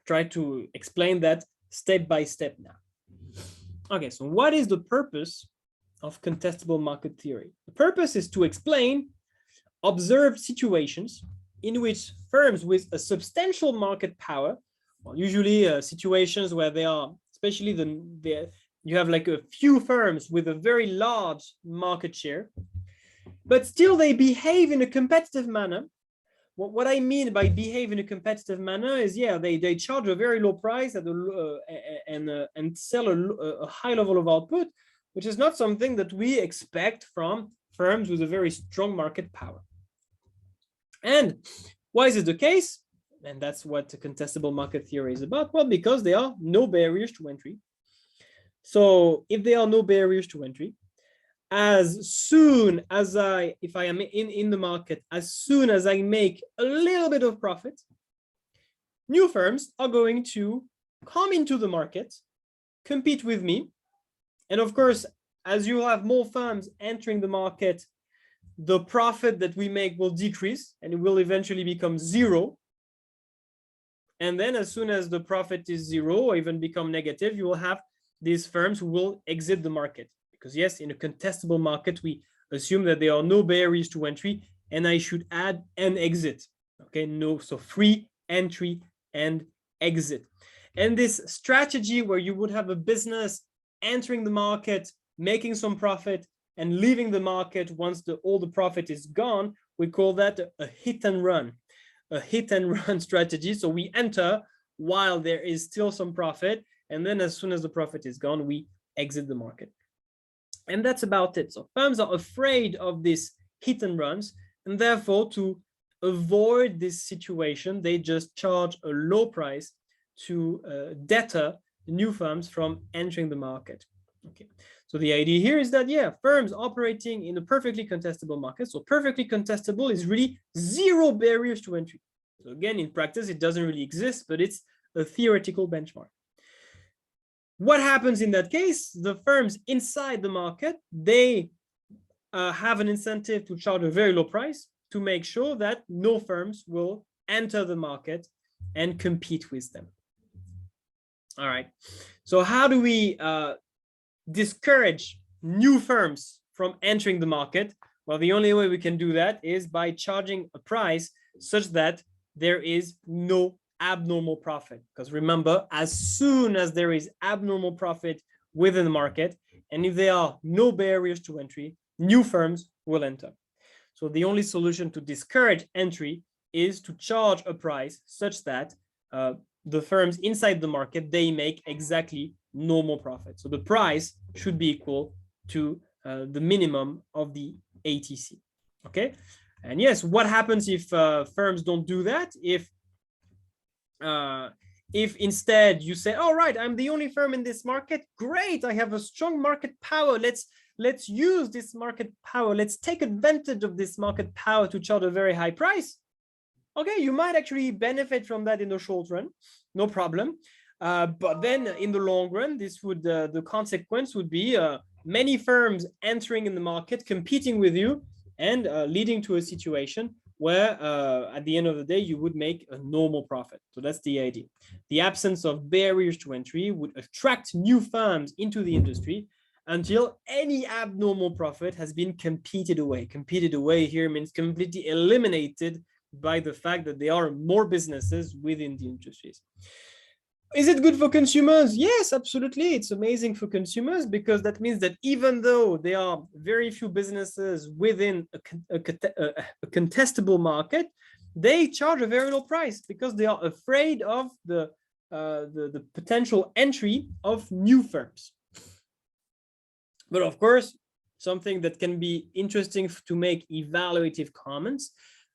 try to explain that step by step now. Okay, so what is the purpose of contestable market theory? The purpose is to explain observed situations in which firms with a substantial market power, well, usually situations where they are, especially you have like a few firms with a very large market share, but still they behave in a competitive manner. What I mean by behave in a competitive manner is, yeah, they charge a very low price and sell a high level of output, which is not something that we expect from firms with a very strong market power. And why is it the case? And that's what the contestable market theory is about. Well, because there are no barriers to entry. So if there are no barriers to entry, as soon as if I am in the market, as soon as I make a little bit of profit, new firms are going to come into the market, compete with me. And of course, as you have more firms entering the market, the profit that we make will decrease and it will eventually become zero. And then as soon as the profit is zero or even become negative, you will have these firms who will exit the market. Because yes, in a contestable market, we assume that there are no barriers to entry, and I should add an exit. Okay, no, so free entry and exit. And this strategy where you would have a business entering the market, making some profit, and leaving the market once all the profit is gone, we call that a hit and run. A hit and run strategy. So we enter while there is still some profit, and then as soon as the profit is gone, we exit the market. And that's about it. So firms are afraid of this hit and runs, and therefore to avoid this situation, they just charge a low price to deter new firms from entering the market. Okay, so the idea here is that, yeah, firms operating in a perfectly contestable market. So perfectly contestable is really zero barriers to entry. So again, in practice, it doesn't really exist, but it's a theoretical benchmark. What happens in that case? The firms inside the market, they have an incentive to charge a very low price to make sure that no firms will enter the market and compete with them. All right. So how do we discourage new firms from entering the market? Well, the only way we can do that is by charging a price such that there is no abnormal profit. Because remember, as soon as there is abnormal profit within the market, and if there are no barriers to entry, new firms will enter. So the only solution to discourage entry is to charge a price such that the firms inside the market, they make exactly normal profit. So the price should be equal to the minimum of the ATC. Okay. And yes, what happens if firms don't do that? If instead you say, all right, I'm the only firm in this market, great, I have a strong market power. Let's use this market power. Let's take advantage of this market power to charge a very high price. Okay, you might actually benefit from that in the short run, no problem. But then in the long run, this would the consequence would be many firms entering in the market, competing with you, and leading to a situation where at the end of the day, you would make a normal profit. So that's the idea. The absence of barriers to entry would attract new firms into the industry until any abnormal profit has been competed away. Competed away here means completely eliminated by the fact that there are more businesses within the industries. Is it good for consumers? Yes, absolutely. It's amazing for consumers because that means that even though there are very few businesses within a contestable market, they charge a very low price because they are afraid of the potential entry of new firms. But of course, something that can be interesting to make evaluative comments.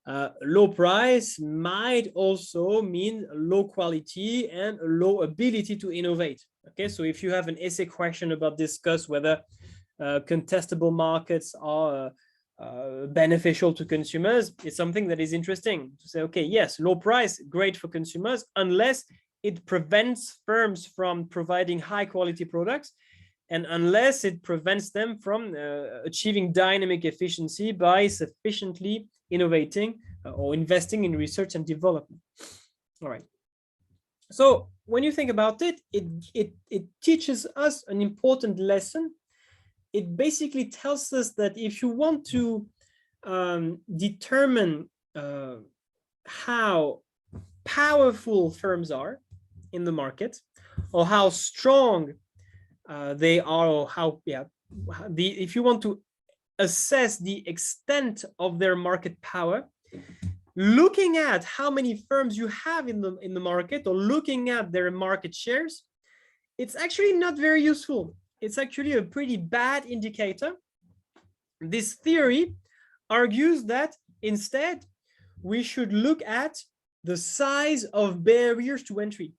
Low price might also mean low quality and low ability to innovate. Okay, so if you have an essay question about discuss whether contestable markets are beneficial to consumers, it's something that is interesting to say, okay, yes, low price, great for consumers, unless it prevents firms from providing high quality products, and unless it prevents them from achieving dynamic efficiency by sufficiently innovating or investing in research and development. All right. So when you think about it, it teaches us an important lesson. It basically tells us that if you want to determine how powerful firms are in the market, or how strong they are, or how, if you want to assess the extent of their market power, looking at how many firms you have in the market, or looking at their market shares, it's actually not very useful. It's actually a pretty bad indicator. This theory argues that instead we should look at the size of barriers to entry.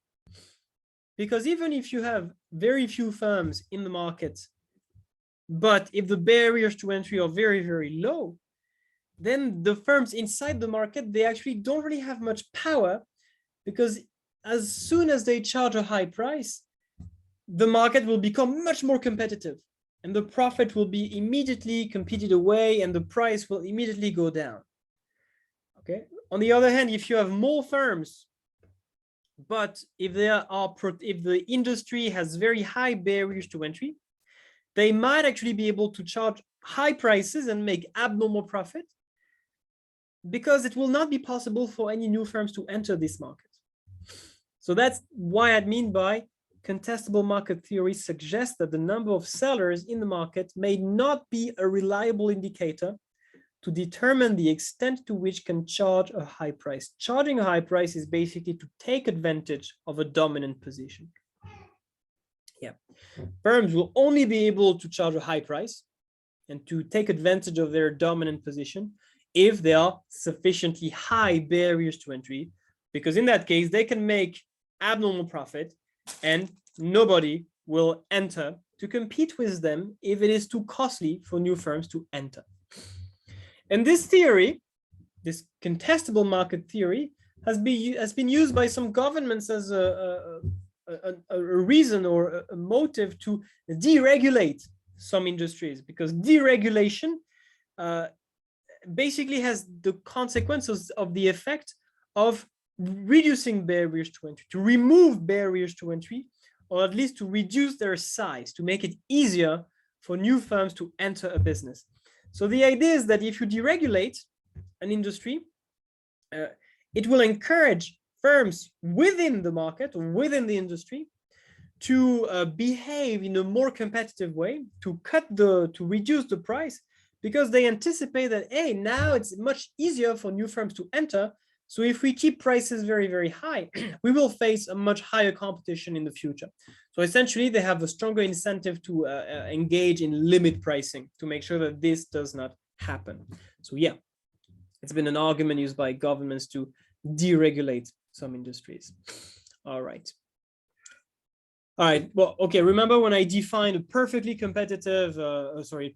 Because even if you have very few firms in the market, but if the barriers to entry are very, very low, then the firms inside the market, they actually don't really have much power, because as soon as they charge a high price, the market will become much more competitive, and the profit will be immediately competed away, and the price will immediately go down. Okay. On the other hand, if you have more firms, but if the industry has very high barriers to entry, they might actually be able to charge high prices and make abnormal profit, because it will not be possible for any new firms to enter this market. So that's why I mean by contestable market theory suggests that the number of sellers in the market may not be a reliable indicator to determine the extent to which can charge a high price. Charging a high price is basically to take advantage of a dominant position. Yeah, firms will only be able to charge a high price and to take advantage of their dominant position if there are sufficiently high barriers to entry, because in that case, they can make abnormal profit and nobody will enter to compete with them if it is too costly for new firms to enter. And this theory, this contestable market theory, has been used by some governments as a reason or a motive to deregulate some industries, because deregulation basically has the consequences of the effect of reducing barriers to entry, to remove barriers to entry, or at least to reduce their size, to make it easier for new firms to enter a business. So the idea is that if you deregulate an industry, it will encourage firms within the market or within the industry to behave in a more competitive way, to reduce the price, because they anticipate that, hey, now it's much easier for new firms to enter. So if we keep prices very, very high, we will face a much higher competition in the future. So essentially, they have a stronger incentive to engage in limit pricing to make sure that this does not happen. So yeah, it's been an argument used by governments to deregulate some industries. All right. All right, well, okay, remember when I defined a perfectly competitive,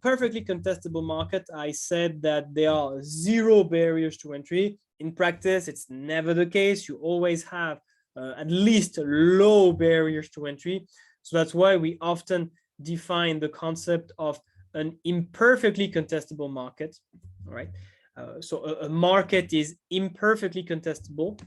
perfectly contestable market, I said that there are zero barriers to entry. In practice, it's never the case. You always have at least low barriers to entry. So that's why we often define the concept of an imperfectly contestable market, all right? So a market is imperfectly contestable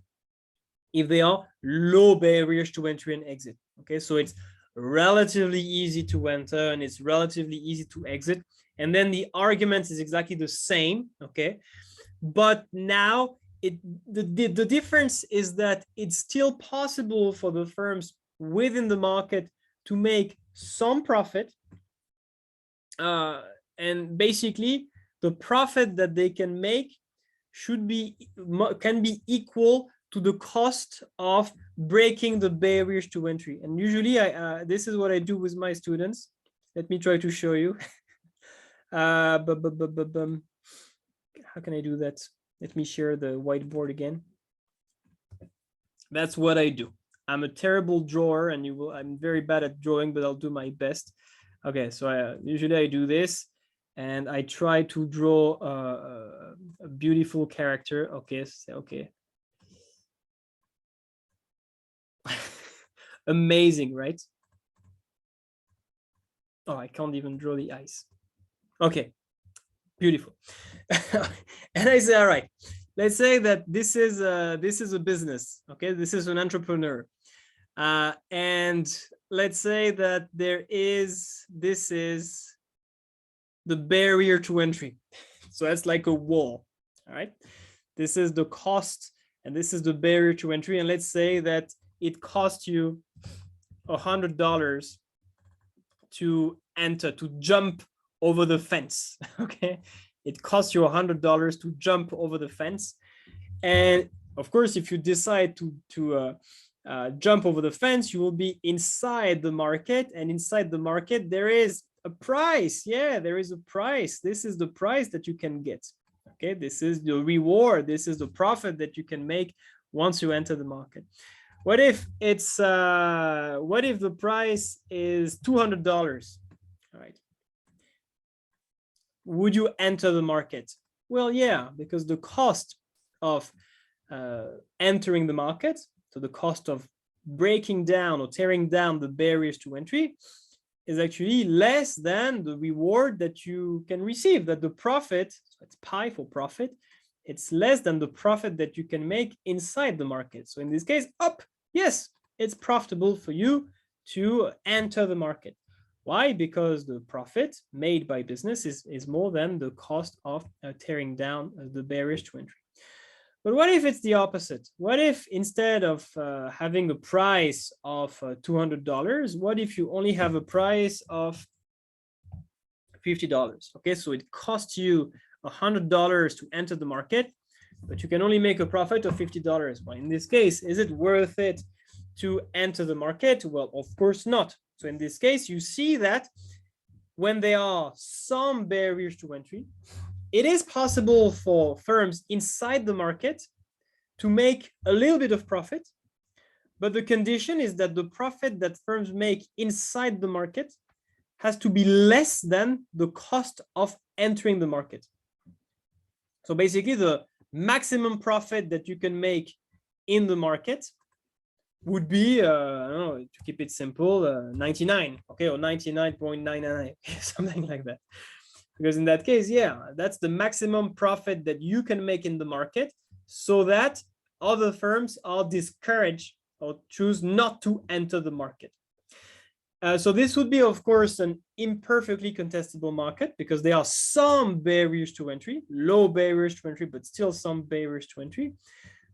if there are low barriers to entry and exit. Okay, so it's relatively easy to enter and it's relatively easy to exit. And then the argument is exactly the same, okay? But now the difference is that it's still possible for the firms within the market to make some profit. And basically, the profit that they can make can be equal to the cost of breaking the barriers to entry. And usually this is what I do with my students. Let me try to show you. How can I do that? Let me share the whiteboard again. That's what I do. I'm a terrible drawer, and I'm very bad at drawing, but I'll do my best. Okay, so usually I do this, and I try to draw a beautiful character. Okay, okay. Amazing, right? Oh, I can't even draw the eyes. Okay, beautiful. And I say, all right, let's say that this is a business. Okay, this is an entrepreneur, and let's say that this is the barrier to entry. So that's like a wall. All right, this is the cost, and this is the barrier to entry. And let's say that it costs you $100 to enter, to jump over the fence. Okay, it costs you $100 to jump over the fence. And of course, if you decide to jump over the fence, you will be inside the market, and inside the market there is a price. Yeah, there is a price. This is the price that you can get. Okay, this is the reward. This is the profit that you can make once you enter the market. What if the price is $200? All right. Would you enter the market? Well, yeah, because the cost of entering the market, so the cost of breaking down or tearing down the barriers to entry, is actually less than the reward that you can receive, that the profit, so it's pi for profit, it's less than the profit that you can make inside the market. So in this case, yes, it's profitable for you to enter the market. Why? Because the profit made by business is more than the cost of tearing down the barriers to entry. But what if it's the opposite? What if instead of having a price of $200, what if you only have a price of $50? Okay, so it costs you $100 to enter the market, but you can only make a profit of $50. Well, in this case, is it worth it to enter the market? Well, of course not. So in this case, you see that when there are some barriers to entry, it is possible for firms inside the market to make a little bit of profit, but the condition is that the profit that firms make inside the market has to be less than the cost of entering the market. So basically, the maximum profit that you can make in the market would be, I don't know, to keep it simple, 99, okay, or 99.99, something like that. Because in that case, yeah, that's the maximum profit that you can make in the market, so that other firms are discouraged or choose not to enter the market. So this would be, of course, an imperfectly contestable market, because there are some barriers to entry, low barriers to entry, but still some barriers to entry.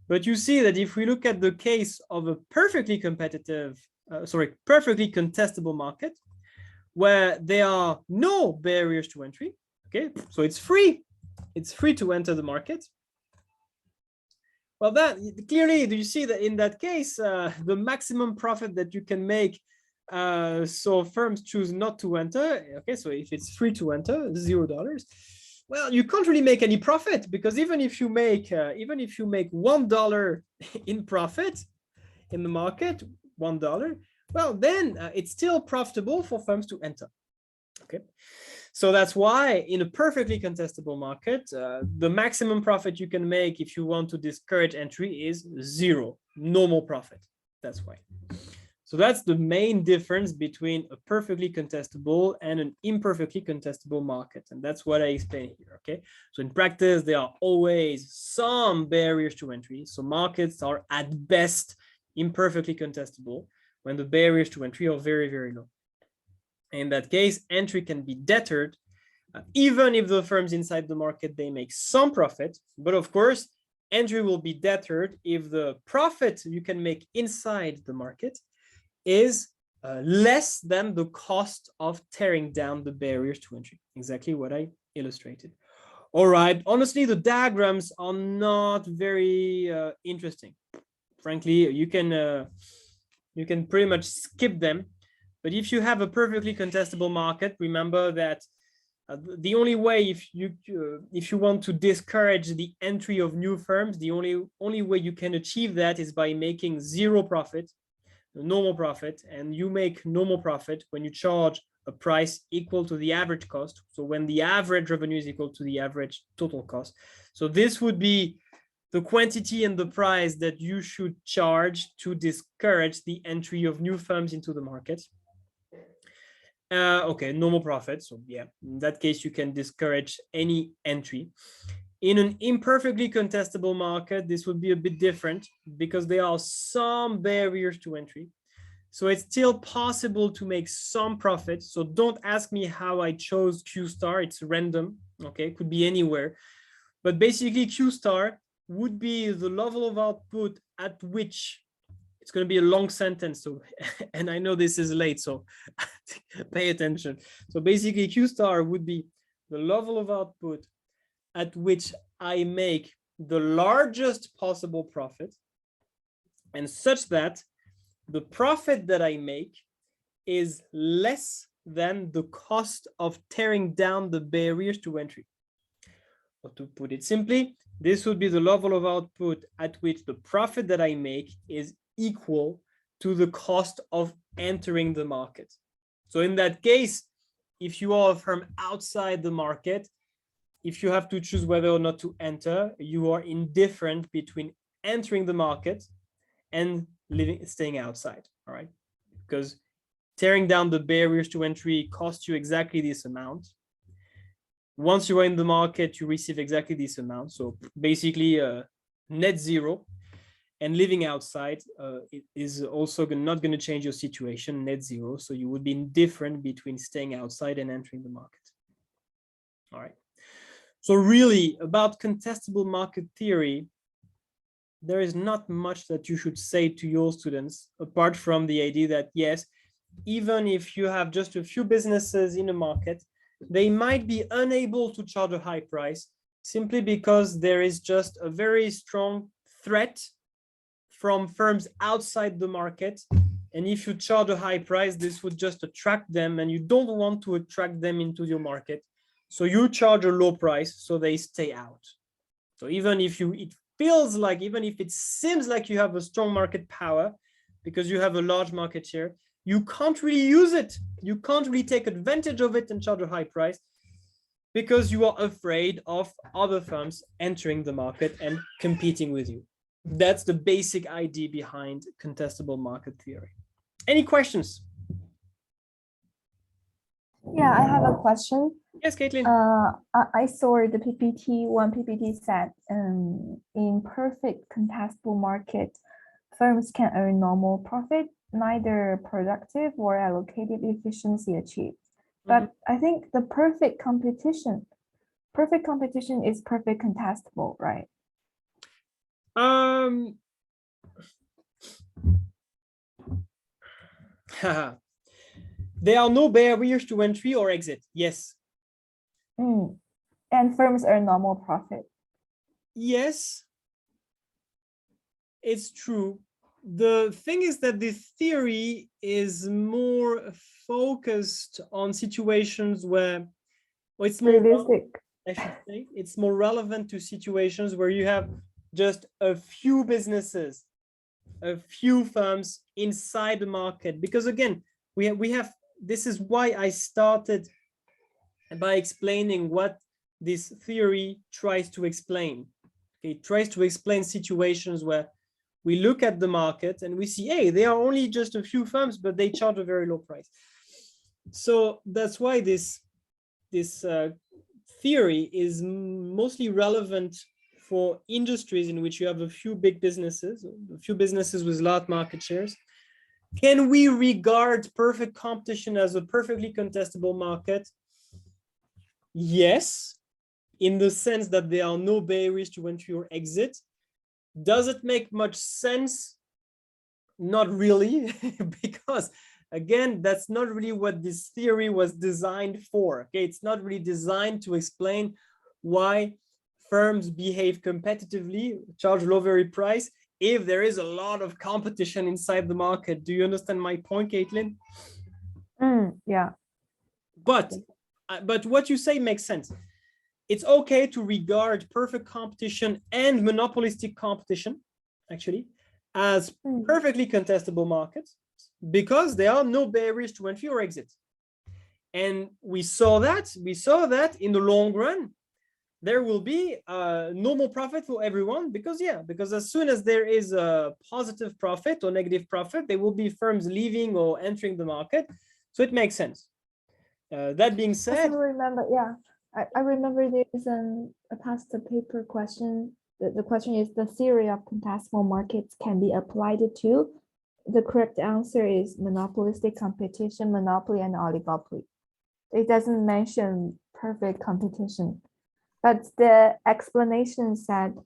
But you see that if we look at the case of a perfectly contestable market, where there are no barriers to entry, okay, so it's free to enter the market. Well, that clearly, do you see that in that case, the maximum profit that you can make, so firms choose not to enter. Okay, so if it's free to enter, $0, well, you can't really make any profit, because even if you make $1 in profit in the market, $1, well, then it's still profitable for firms to enter. Okay, so that's why in a perfectly contestable market, the maximum profit you can make if you want to discourage entry is $0, normal profit. That's why. So that's the main difference between a perfectly contestable and an imperfectly contestable market. And that's what I explain here, okay? So in practice, there are always some barriers to entry. So markets are at best imperfectly contestable when the barriers to entry are very, very low. In that case, entry can be deterred, even if the firms inside the market, they make some profit. But of course, entry will be deterred if the profit you can make inside the market is less than the cost of tearing down the barriers to entry. Exactly what I illustrated. All right, honestly, the diagrams are not very interesting. Frankly, you can pretty much skip them. But if you have a perfectly contestable market, remember that The only way, if you want to discourage the entry of new firms, the only way you can achieve that is by making zero profit, normal profit, and you make normal profit when you charge a price equal to the average cost. So when the average revenue is equal to the average total cost. So this would be the quantity and the price that you should charge to discourage the entry of new firms into the market. Okay, normal profit. So yeah, in that case, you can discourage any entry. In an imperfectly contestable market, this would be a bit different because there are some barriers to entry. So it's still possible to make some profit. So don't ask me how I chose Q star. It's random. Okay, it could be anywhere. But basically, Q star would be the level of output at which it's going to be a long sentence. So, and I know this is late, so pay attention. So basically, Q star would be the level of output at which I make the largest possible profit, and such that the profit that I make is less than the cost of tearing down the barriers to entry. Or to put it simply, this would be the level of output at which the profit that I make is equal to the cost of entering the market. So in that case, if you are a firm outside the market, if you have to choose whether or not to enter, you are indifferent between entering the market and staying outside, all right? Because tearing down the barriers to entry costs you exactly this amount. Once you are in the market, you receive exactly this amount. So basically net zero, and living outside it is also not going to change your situation, net zero. So you would be indifferent between staying outside and entering the market. All right. So really about contestable market theory, there is not much that you should say to your students, apart from the idea that, yes, even if you have just a few businesses in a market, they might be unable to charge a high price simply because there is just a very strong threat from firms outside the market. And if you charge a high price, this would just attract them, and you don't want to attract them into your market. So you charge a low price so they stay out. So even if it feels like, even if it seems like you have a strong market power because you have a large market share, you can't really use it. You can't really take advantage of it and charge a high price because you are afraid of other firms entering the market and competing with you. That's the basic idea behind contestable market theory. Any questions? Yeah, I have a question. Yes, Caitlin. I saw the PPT, one PPT said in perfect contestable market, firms can earn normal profit, neither productive or allocative efficiency achieved. But I think the perfect competition is perfect contestable, right? There are no barriers to entry or exit. Yes. And firms earn normal profit. Yes, it's true. The thing is that this theory is more focused on situations where, well, it's more realistic. I should say it's more relevant to situations where you have just a few businesses, a few firms inside the market. Because again, we have this is why I started by explaining what this theory tries to explain. Okay, it tries to explain situations where we look at the market and we see, hey, there are only just a few firms, but they charge a very low price. So that's why this theory is mostly relevant for industries in which you have a few big businesses, a few businesses with large market shares. Can we regard perfect competition as a perfectly contestable market? Yes, in the sense that there are no barriers to entry or exit. Does it make much sense? Not really, because again, that's not really what this theory was designed for. Okay, it's not really designed to explain why firms behave competitively, charge low very price, if there is a lot of competition inside the market. Do you understand my point, Caitlin? Yeah. But but what you say makes sense. It's okay to regard perfect competition and monopolistic competition, actually, as perfectly contestable markets because there are no barriers to entry or exit. And we saw that in the long run, there will be normal profit for everyone because as soon as there is a positive profit or negative profit, there will be firms leaving or entering the market. So it makes sense. That being said, I remember there's a past paper question. The question is, the theory of contestable markets can be applied to. The correct answer is monopolistic competition, monopoly, and oligopoly. It doesn't mention perfect competition, but the explanation said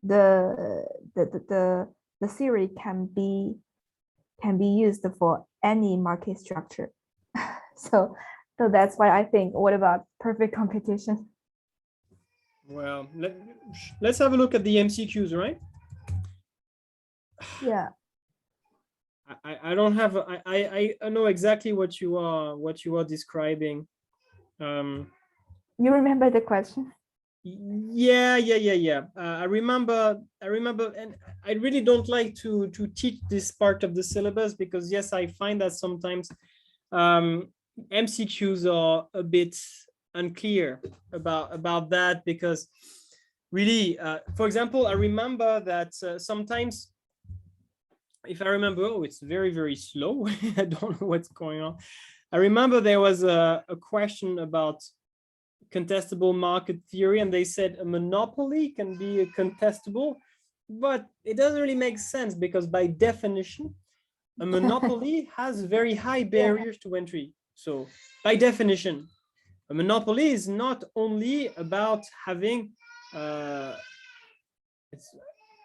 the theory can be used for any market structure. So that's why I think, what about perfect competition? Well, let's have a look at the MCQs, right? Yeah. I don't have I know exactly what you are describing. You remember the question? Yeah. I remember, and I really don't like to teach this part of the syllabus because yes, I find that sometimes MCQs are a bit unclear about that because really, for example, I remember that sometimes, if I remember, it's very, very slow. I don't know what's going on. I remember there was a question about contestable market theory, and they said a monopoly can be a contestable, but it doesn't really make sense because by definition, a monopoly has very high barriers to entry. So by definition, a monopoly is not only about having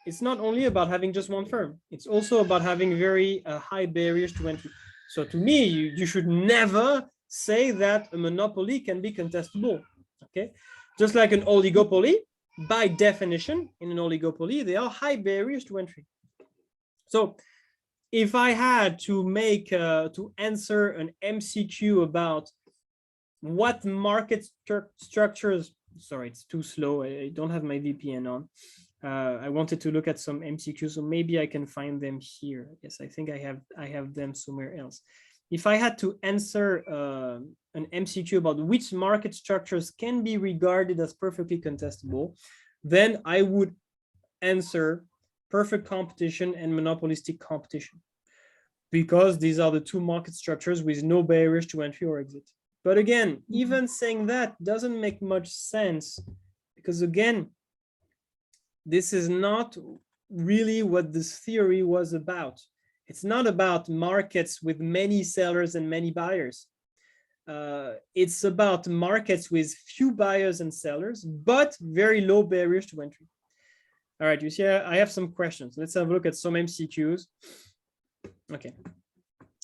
it's not only about having just one firm. It's also about having very high barriers to entry. So to me, you should never say that a monopoly can be contestable. Okay, just like an oligopoly, by definition, in an oligopoly, there are high barriers to entry. So if I had to make to answer an MCQ about what market structures, sorry, it's too slow. I don't have my VPN on. I wanted to look at some MCQs, so maybe I can find them here. Yes, I think I have them somewhere else. If I had to answer an MCQ about which market structures can be regarded as perfectly contestable, then I would answer perfect competition and monopolistic competition, because these are the two market structures with no barriers to entry or exit. But again, even saying that doesn't make much sense, because again, this is not really what this theory was about. It's not about markets with many sellers and many buyers. It's about markets with few buyers and sellers, but very low barriers to entry. All right, you see, I have some questions. Let's have a look at some MCQs. Okay.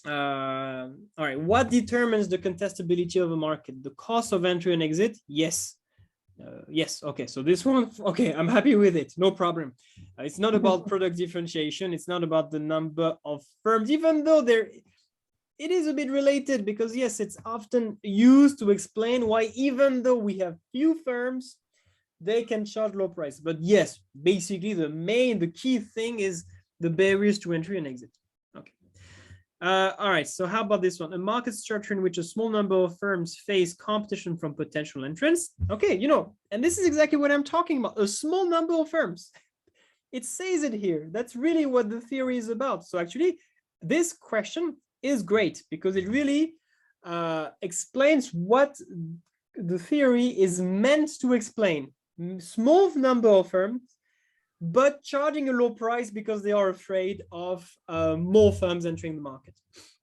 All right, what determines the contestability of a market? The cost of entry and exit? Yes. Yes, okay, so this one, okay, I'm happy with it, no problem. It's not about product differentiation, it's not about the number of firms, even though it is a bit related, because yes, it's often used to explain why even though we have few firms, they can charge low price. But yes, basically the key thing is the barriers to entry and exit. Okay. All right, so how about this one? A market structure in which a small number of firms face competition from potential entrants. Okay, and this is exactly what I'm talking about, a small number of firms. It says it here. That's really what the theory is about. So actually, this question is great because it really explains what the theory is meant to explain. Small number of firms, but charging a low price because they are afraid of more firms entering the market.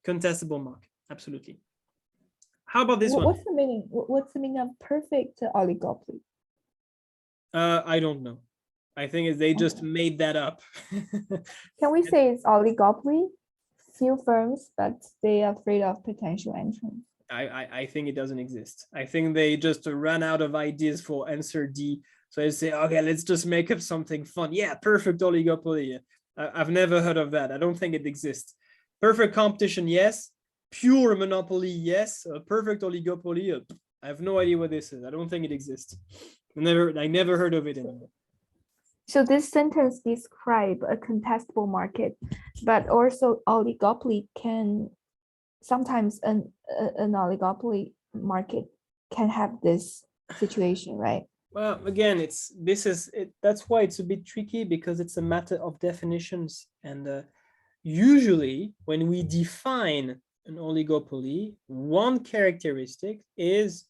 Contestable market, absolutely. How about this one? What's the meaning? What's the meaning of perfect oligopoly? I don't know. I think they just made that up. Can we say it's oligopoly? Few firms, but they are afraid of potential entrants. I think it doesn't exist. I think they just ran out of ideas for answer D. So I say, okay, let's just make up something fun. Yeah, perfect oligopoly. I've never heard of that. I don't think it exists. Perfect competition, yes. Pure monopoly, yes. Perfect oligopoly, I have no idea what this is. I don't think it exists. I never heard of it anymore. So this sentence describes a contestable market, but also oligopoly can sometimes an oligopoly market can have this situation, right? Well, again, that's why it's a bit tricky, because it's a matter of definitions. And usually when we define an oligopoly, one characteristic is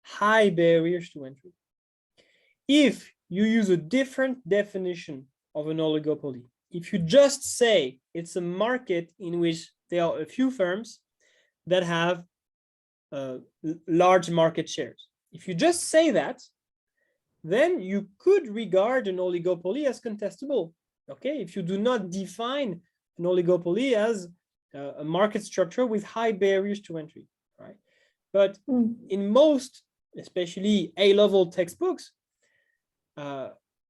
high barriers to entry. If you use a different definition of an oligopoly, if you just say it's a market in which there are a few firms that have large market shares, if you just say that, then you could regard an oligopoly as contestable. Okay, if you do not define an oligopoly as a market structure with high barriers to entry, right? But in most, especially A-level textbooks,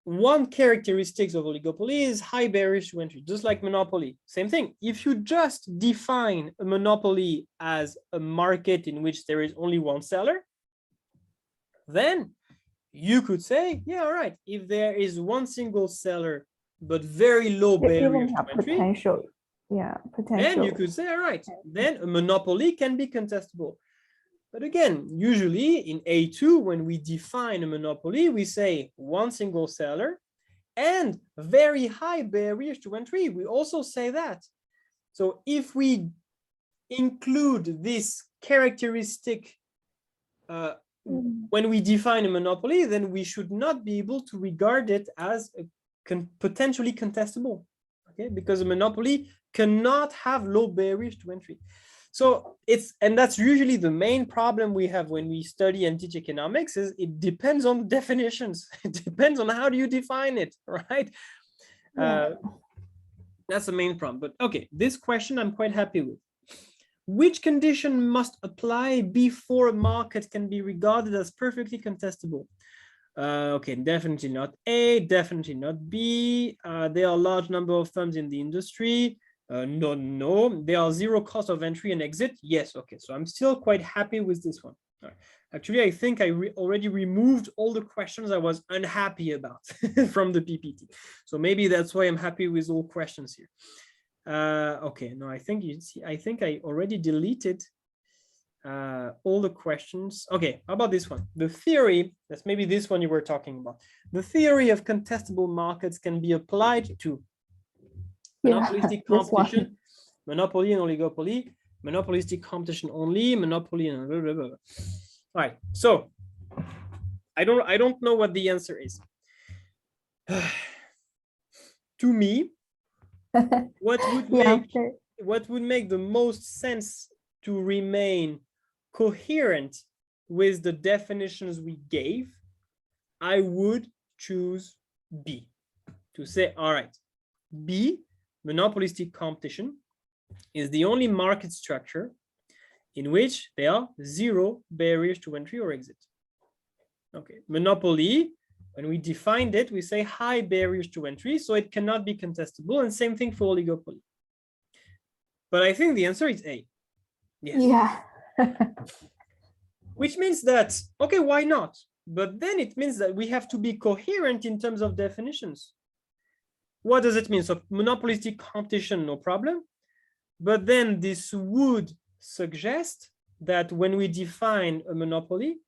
one characteristic of oligopoly is high barriers to entry, just like monopoly. Same thing. If you just define a monopoly as a market in which there is only one seller, then you could say, yeah, all right, if there is one single seller but very low barriers to entry, potential. then you could say, all right, then a monopoly can be contestable. But again, usually in A2, when we define a monopoly, we say one single seller and very high barriers to entry. We also say that. So if we include this characteristic when we define a monopoly, then we should not be able to regard it as potentially contestable, okay? Because a monopoly cannot have low barriers to entry. So and that's usually the main problem we have when we study and teach economics, is it depends on definitions. It depends on how do you define it, right? That's the main problem. But okay, this question I'm quite happy with. Which condition must apply before a market can be regarded as perfectly contestable? Okay, definitely not A, definitely not B. There are a large number of firms in the industry. No. There are zero cost of entry and exit. Yes, okay. So I'm still quite happy with this one. All right. Actually, I think I already removed all the questions I was unhappy about from the PPT. So maybe that's why I'm happy with all questions here. Okay, no, I think I already deleted all the questions. Okay, how about this one? The theory, that's maybe this one you were talking about. The theory of contestable markets can be applied to monopolistic competition, monopoly and oligopoly, monopolistic competition only, monopoly and blah, blah, blah. All right, so I don't know what the answer is. To me, what would make the most sense to remain coherent with the definitions we gave, I would choose B, to say, all right, B, monopolistic competition, is the only market structure in which there are zero barriers to entry or exit. Okay, monopoly, when we defined it, we say high barriers to entry, so it cannot be contestable, and same thing for oligopoly. But I think the answer is A. Yes. Yeah. Which means that, okay, why not? But then it means that we have to be coherent in terms of definitions. What does it mean? So monopolistic competition, no problem. But then this would suggest that when we define a monopoly,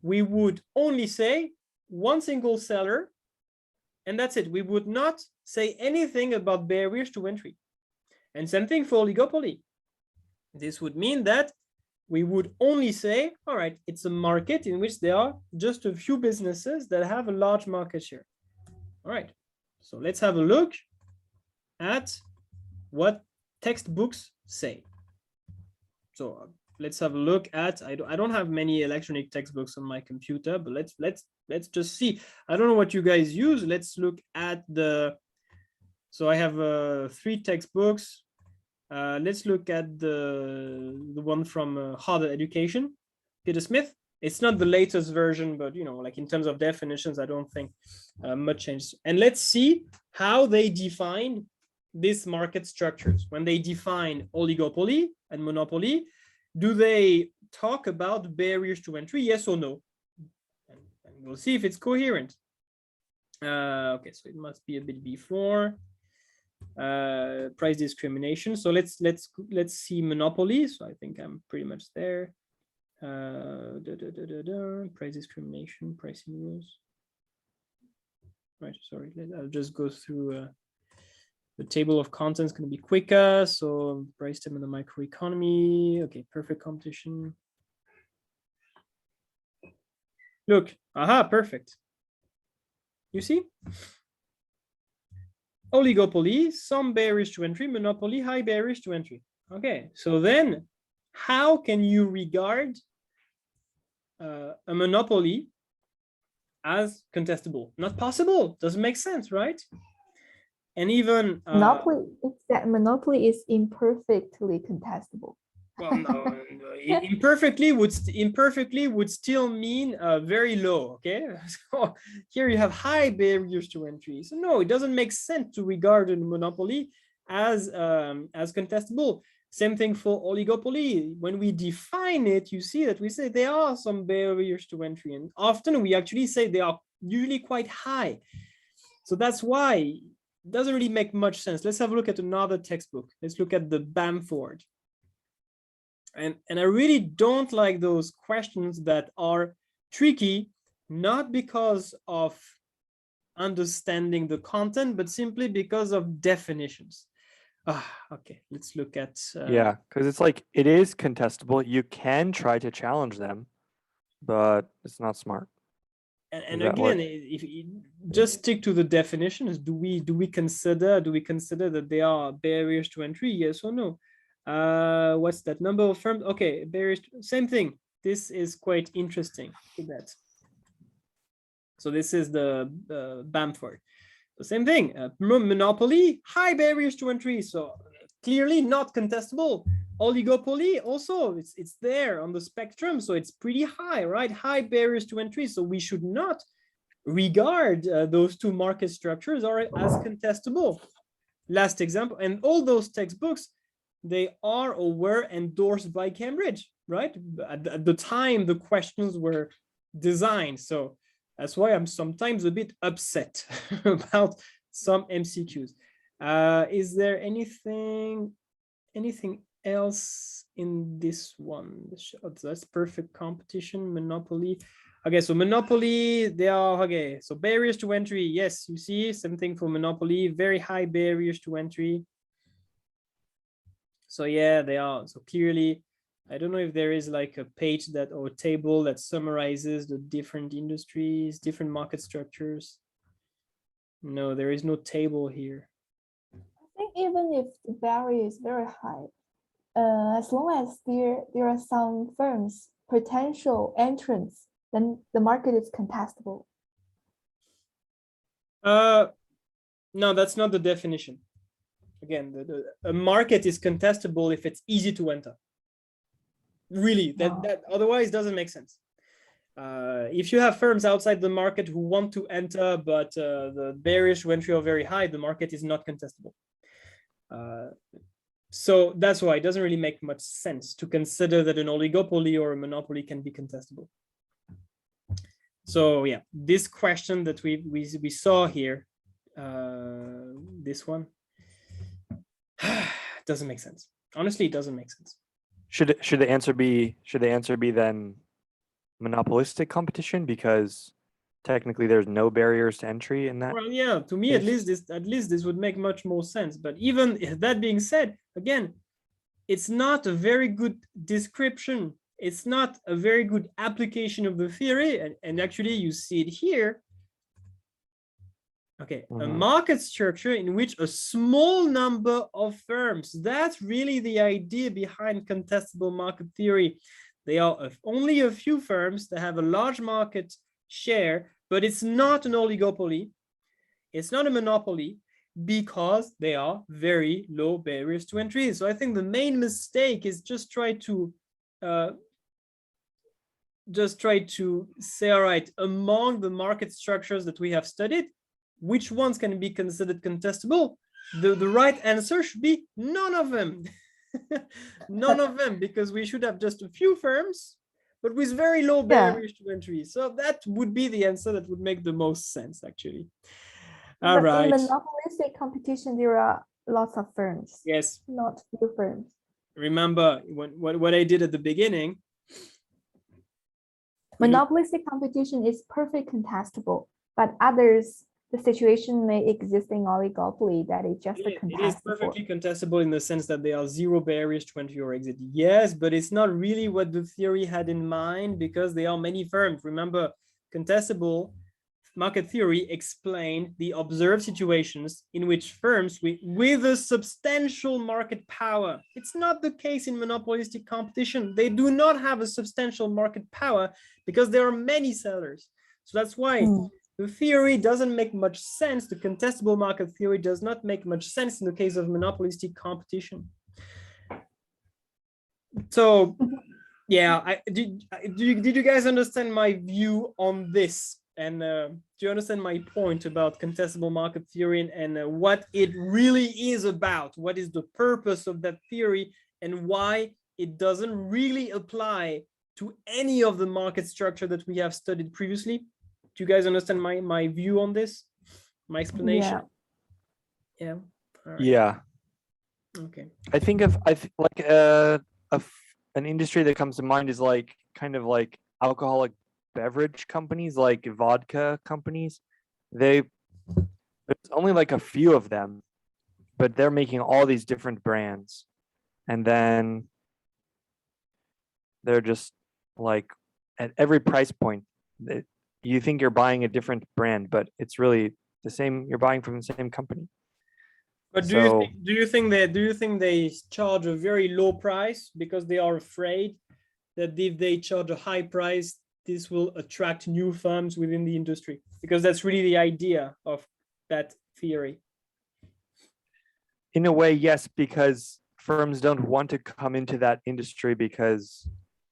we would only say one single seller, and that's it. We would not say anything about barriers to entry. And same thing for oligopoly. This would mean that we would only say, all right, it's a market in which there are just a few businesses that have a large market share. All right, so let's have a look at what textbooks say. So let's have a look at, I don't have many electronic textbooks on my computer, but let's just see. I don't know what you guys use. Let's look at so I have 3 textbooks. Let's look at the one from Harder Education, Peter Smith. It's not the latest version, but like in terms of definitions, I don't think much changes. And let's see how they define these market structures. When they define oligopoly and monopoly, do they talk about barriers to entry, yes or no? And we'll see if it's coherent. Okay, so it must be a bit before price discrimination. So let's see monopoly. So I think I'm pretty much there. Price discrimination, pricing rules. Right, sorry, I'll just go through the table of contents, going to be quicker. So price term in the microeconomy. Okay, perfect competition. Look, aha, perfect. You see? Oligopoly, some barriers to entry, monopoly, high barriers to entry. Okay, so then how can you regard a monopoly as contestable? Not possible. Doesn't make sense, right? And even Monopoly, it's that monopoly is imperfectly contestable. well, no, imperfectly would still mean very low. Okay, so here you have high barriers to entry. So no, it doesn't make sense to regard a monopoly as contestable. Same thing for oligopoly. When we define it, you see that we say there are some barriers to entry, and often we actually say they are usually quite high. So that's why it doesn't really make much sense. Let's have a look at another textbook. Let's look at the Bamford. And I really don't like those questions that are tricky, not because of understanding the content, but simply because of definitions. Okay, let's look at yeah, because it's like it is contestable. You can try to challenge them, but it's not smart. and again, if you just stick to the definitions, do we consider that they are barriers to entry, yes or no? What's that number of firms? Okay, barriers, same thing. This is quite interesting. Look at that. So this is the Bamford. The same thing, monopoly, high barriers to entry. So clearly not contestable. Oligopoly also, it's there on the spectrum. So it's pretty high, right? High barriers to entry. So we should not regard those two market structures as contestable. Last example, and all those textbooks, they are or were endorsed by Cambridge, right? At the time the questions were designed. So that's why I'm sometimes a bit upset about some MCQs. Is there anything else in this one? That's perfect competition, monopoly. Okay, so monopoly, they are, okay, so barriers to entry, yes, you see, same thing for monopoly, very high barriers to entry. So yeah, they are. So clearly, I don't know if there is like a page that or a table that summarizes the different industries, different market structures. No, there is no table here. I think even if the barrier is very high, as long as there are some firms, potential entrants, then the market is contestable. No, that's not the definition. Again, a market is contestable if it's easy to enter. Really, that otherwise doesn't make sense. If you have firms outside the market who want to enter, but the barriers to entry are very high, the market is not contestable. So that's why it doesn't really make much sense to consider that an oligopoly or a monopoly can be contestable. So yeah, this question that we saw here, this one, doesn't make sense. Honestly, it doesn't make sense. Should the answer be then monopolistic competition, because technically there's no barriers to entry in that? Well, yeah, to me at least this would make much more sense. But even that being said, again, it's not a very good description. It's not a very good application of the theory, and actually you see it here. Okay, a market structure in which a small number of firms, that's really the idea behind contestable market theory. They are only a few firms that have a large market share, but it's not an oligopoly. It's not a monopoly because they are very low barriers to entry. So I think the main mistake is just try to say, all right, among the market structures that we have studied, which ones can be considered contestable? The right answer should be none of them. None of them, because we should have just a few firms, but with very low barriers to entry. So that would be the answer that would make the most sense, actually. All But right. in monopolistic competition, there are lots of firms. Yes. Not few firms. Remember what I did at the beginning. Monopolistic competition is perfect contestable, but others, the situation may exist in oligopoly that is just a contestable. It is perfectly contestable in the sense that there are zero barriers to entry or exit. Yes, but it's not really what the theory had in mind, because there are many firms. Remember, contestable market theory explained the observed situations in which firms with a substantial market power. It's not the case in monopolistic competition. They do not have a substantial market power because there are many sellers. So that's why the theory doesn't make much sense. The contestable market theory does not make much sense in the case of monopolistic competition. So yeah, did you guys understand my view on this? And do you understand my point about contestable market theory and what it really is about? What is the purpose of that theory and why it doesn't really apply to any of the market structure that we have studied previously? Do you guys understand my view on this? My explanation? Yeah. All right. Yeah. Okay. I think like an industry that comes to mind is like kind of like alcoholic beverage companies, like vodka companies. There's only like a few of them, but they're making all these different brands, and then they're just like at every price point you think you're buying a different brand, but it's really the same. You're buying from the same company. But do you think they charge a very low price because they are afraid that if they charge a high price, this will attract new firms within the industry? Because that's really the idea of that theory. In a way, yes, because firms don't want to come into that industry, because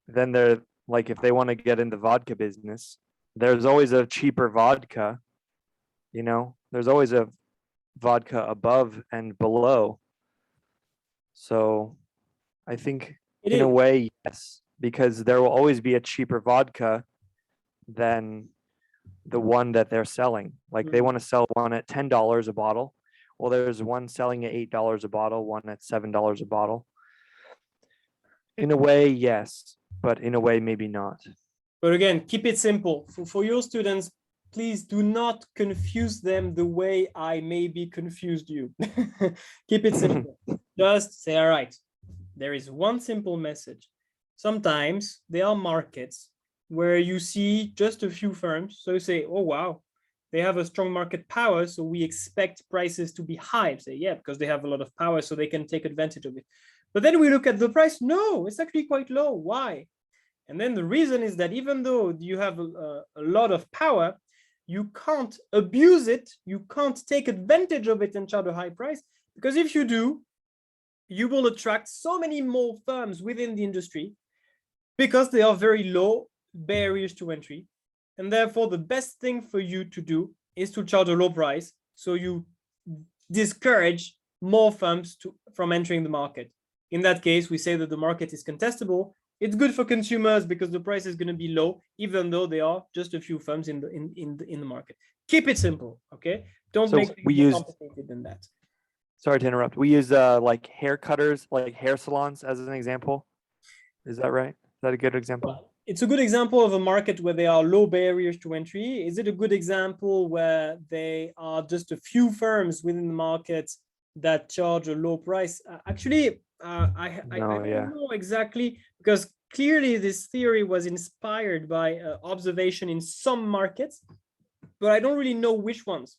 then they're like, if they want to get in the vodka business, there's always a cheaper vodka, you know, there's always a vodka above and below. So I think in a way, yes, because there will always be a cheaper vodka than the one that they're selling. Like they want to sell one at $10 a bottle. Well, there's one selling at $8 a bottle, one at $7 a bottle. In a way, yes, but in a way, maybe not. But again, keep it simple. For your students, please do not confuse them the way I maybe confused you. Keep it simple. Just say, all right, there is one simple message. Sometimes there are markets where you see just a few firms. So you say, oh, wow, they have a strong market power. So we expect prices to be high. Say, yeah, because they have a lot of power, so they can take advantage of it. But then we look at the price. No, it's actually quite low. Why? And then the reason is that even though you have a lot of power, you can't abuse it. You can't take advantage of it and charge a high price. Because if you do, you will attract so many more firms within the industry because they are very low barriers to entry. And therefore, the best thing for you to do is to charge a low price. So you discourage more firms from entering the market. In that case, we say that the market is contestable. It's good for consumers because the price is going to be low, even though there are just a few firms in the market. Keep it simple, okay? Don't make it more complicated than that. Sorry to interrupt. We use like hair cutters, like hair salons as an example. Is that right? Is that a good example? Well, it's a good example of a market where there are low barriers to entry. Is it a good example where they are just a few firms within the market that charge a low price? Actually, I don't know exactly, because clearly this theory was inspired by observation in some markets, but I don't really know which ones.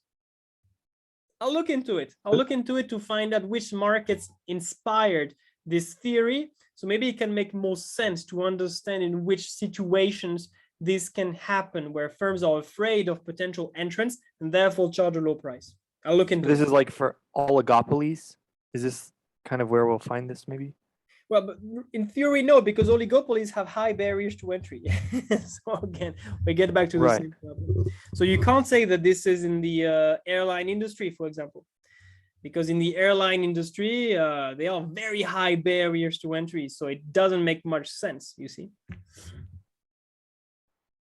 I'll look into it. I'll look into it to find out which markets inspired this theory. So maybe it can make more sense to understand in which situations this can happen, where firms are afraid of potential entrants and therefore charge a low price. I'll look into it. This is like for oligopolies. Is this kind of where we'll find this maybe? Well, but in theory, no, because oligopolies have high barriers to entry. So again, we get back to the same problem. So you can't say that this is in the airline industry, for example. because in the airline industry, they are very high barriers to entry. So it doesn't make much sense, you see.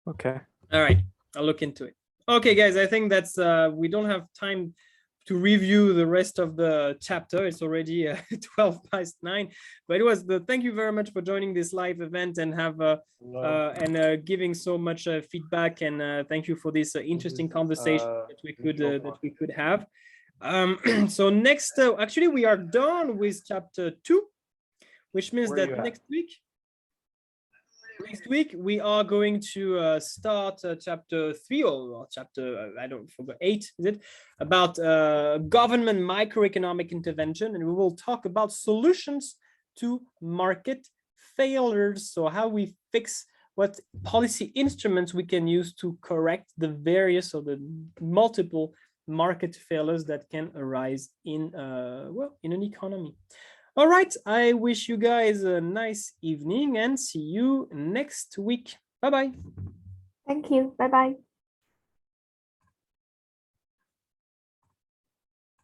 Okay. All right, I'll look into it. Okay, guys, I think that's, we don't have time to review the rest of the chapter. It's already 9:12, but it was thank you very much for joining this live event and giving so much feedback, and thank you for this interesting conversation that we could have. So next, actually we are done with chapter 2, which means that next week we are going to start chapter 3 or chapter I don't forget 8, is it, about government microeconomic intervention, and we will talk about solutions to market failures. So how we fix, what policy instruments we can use to correct the various or the multiple market failures that can arise in in an economy. All right, I wish you guys a nice evening and see you next week. Bye-bye. Thank you. Bye-bye.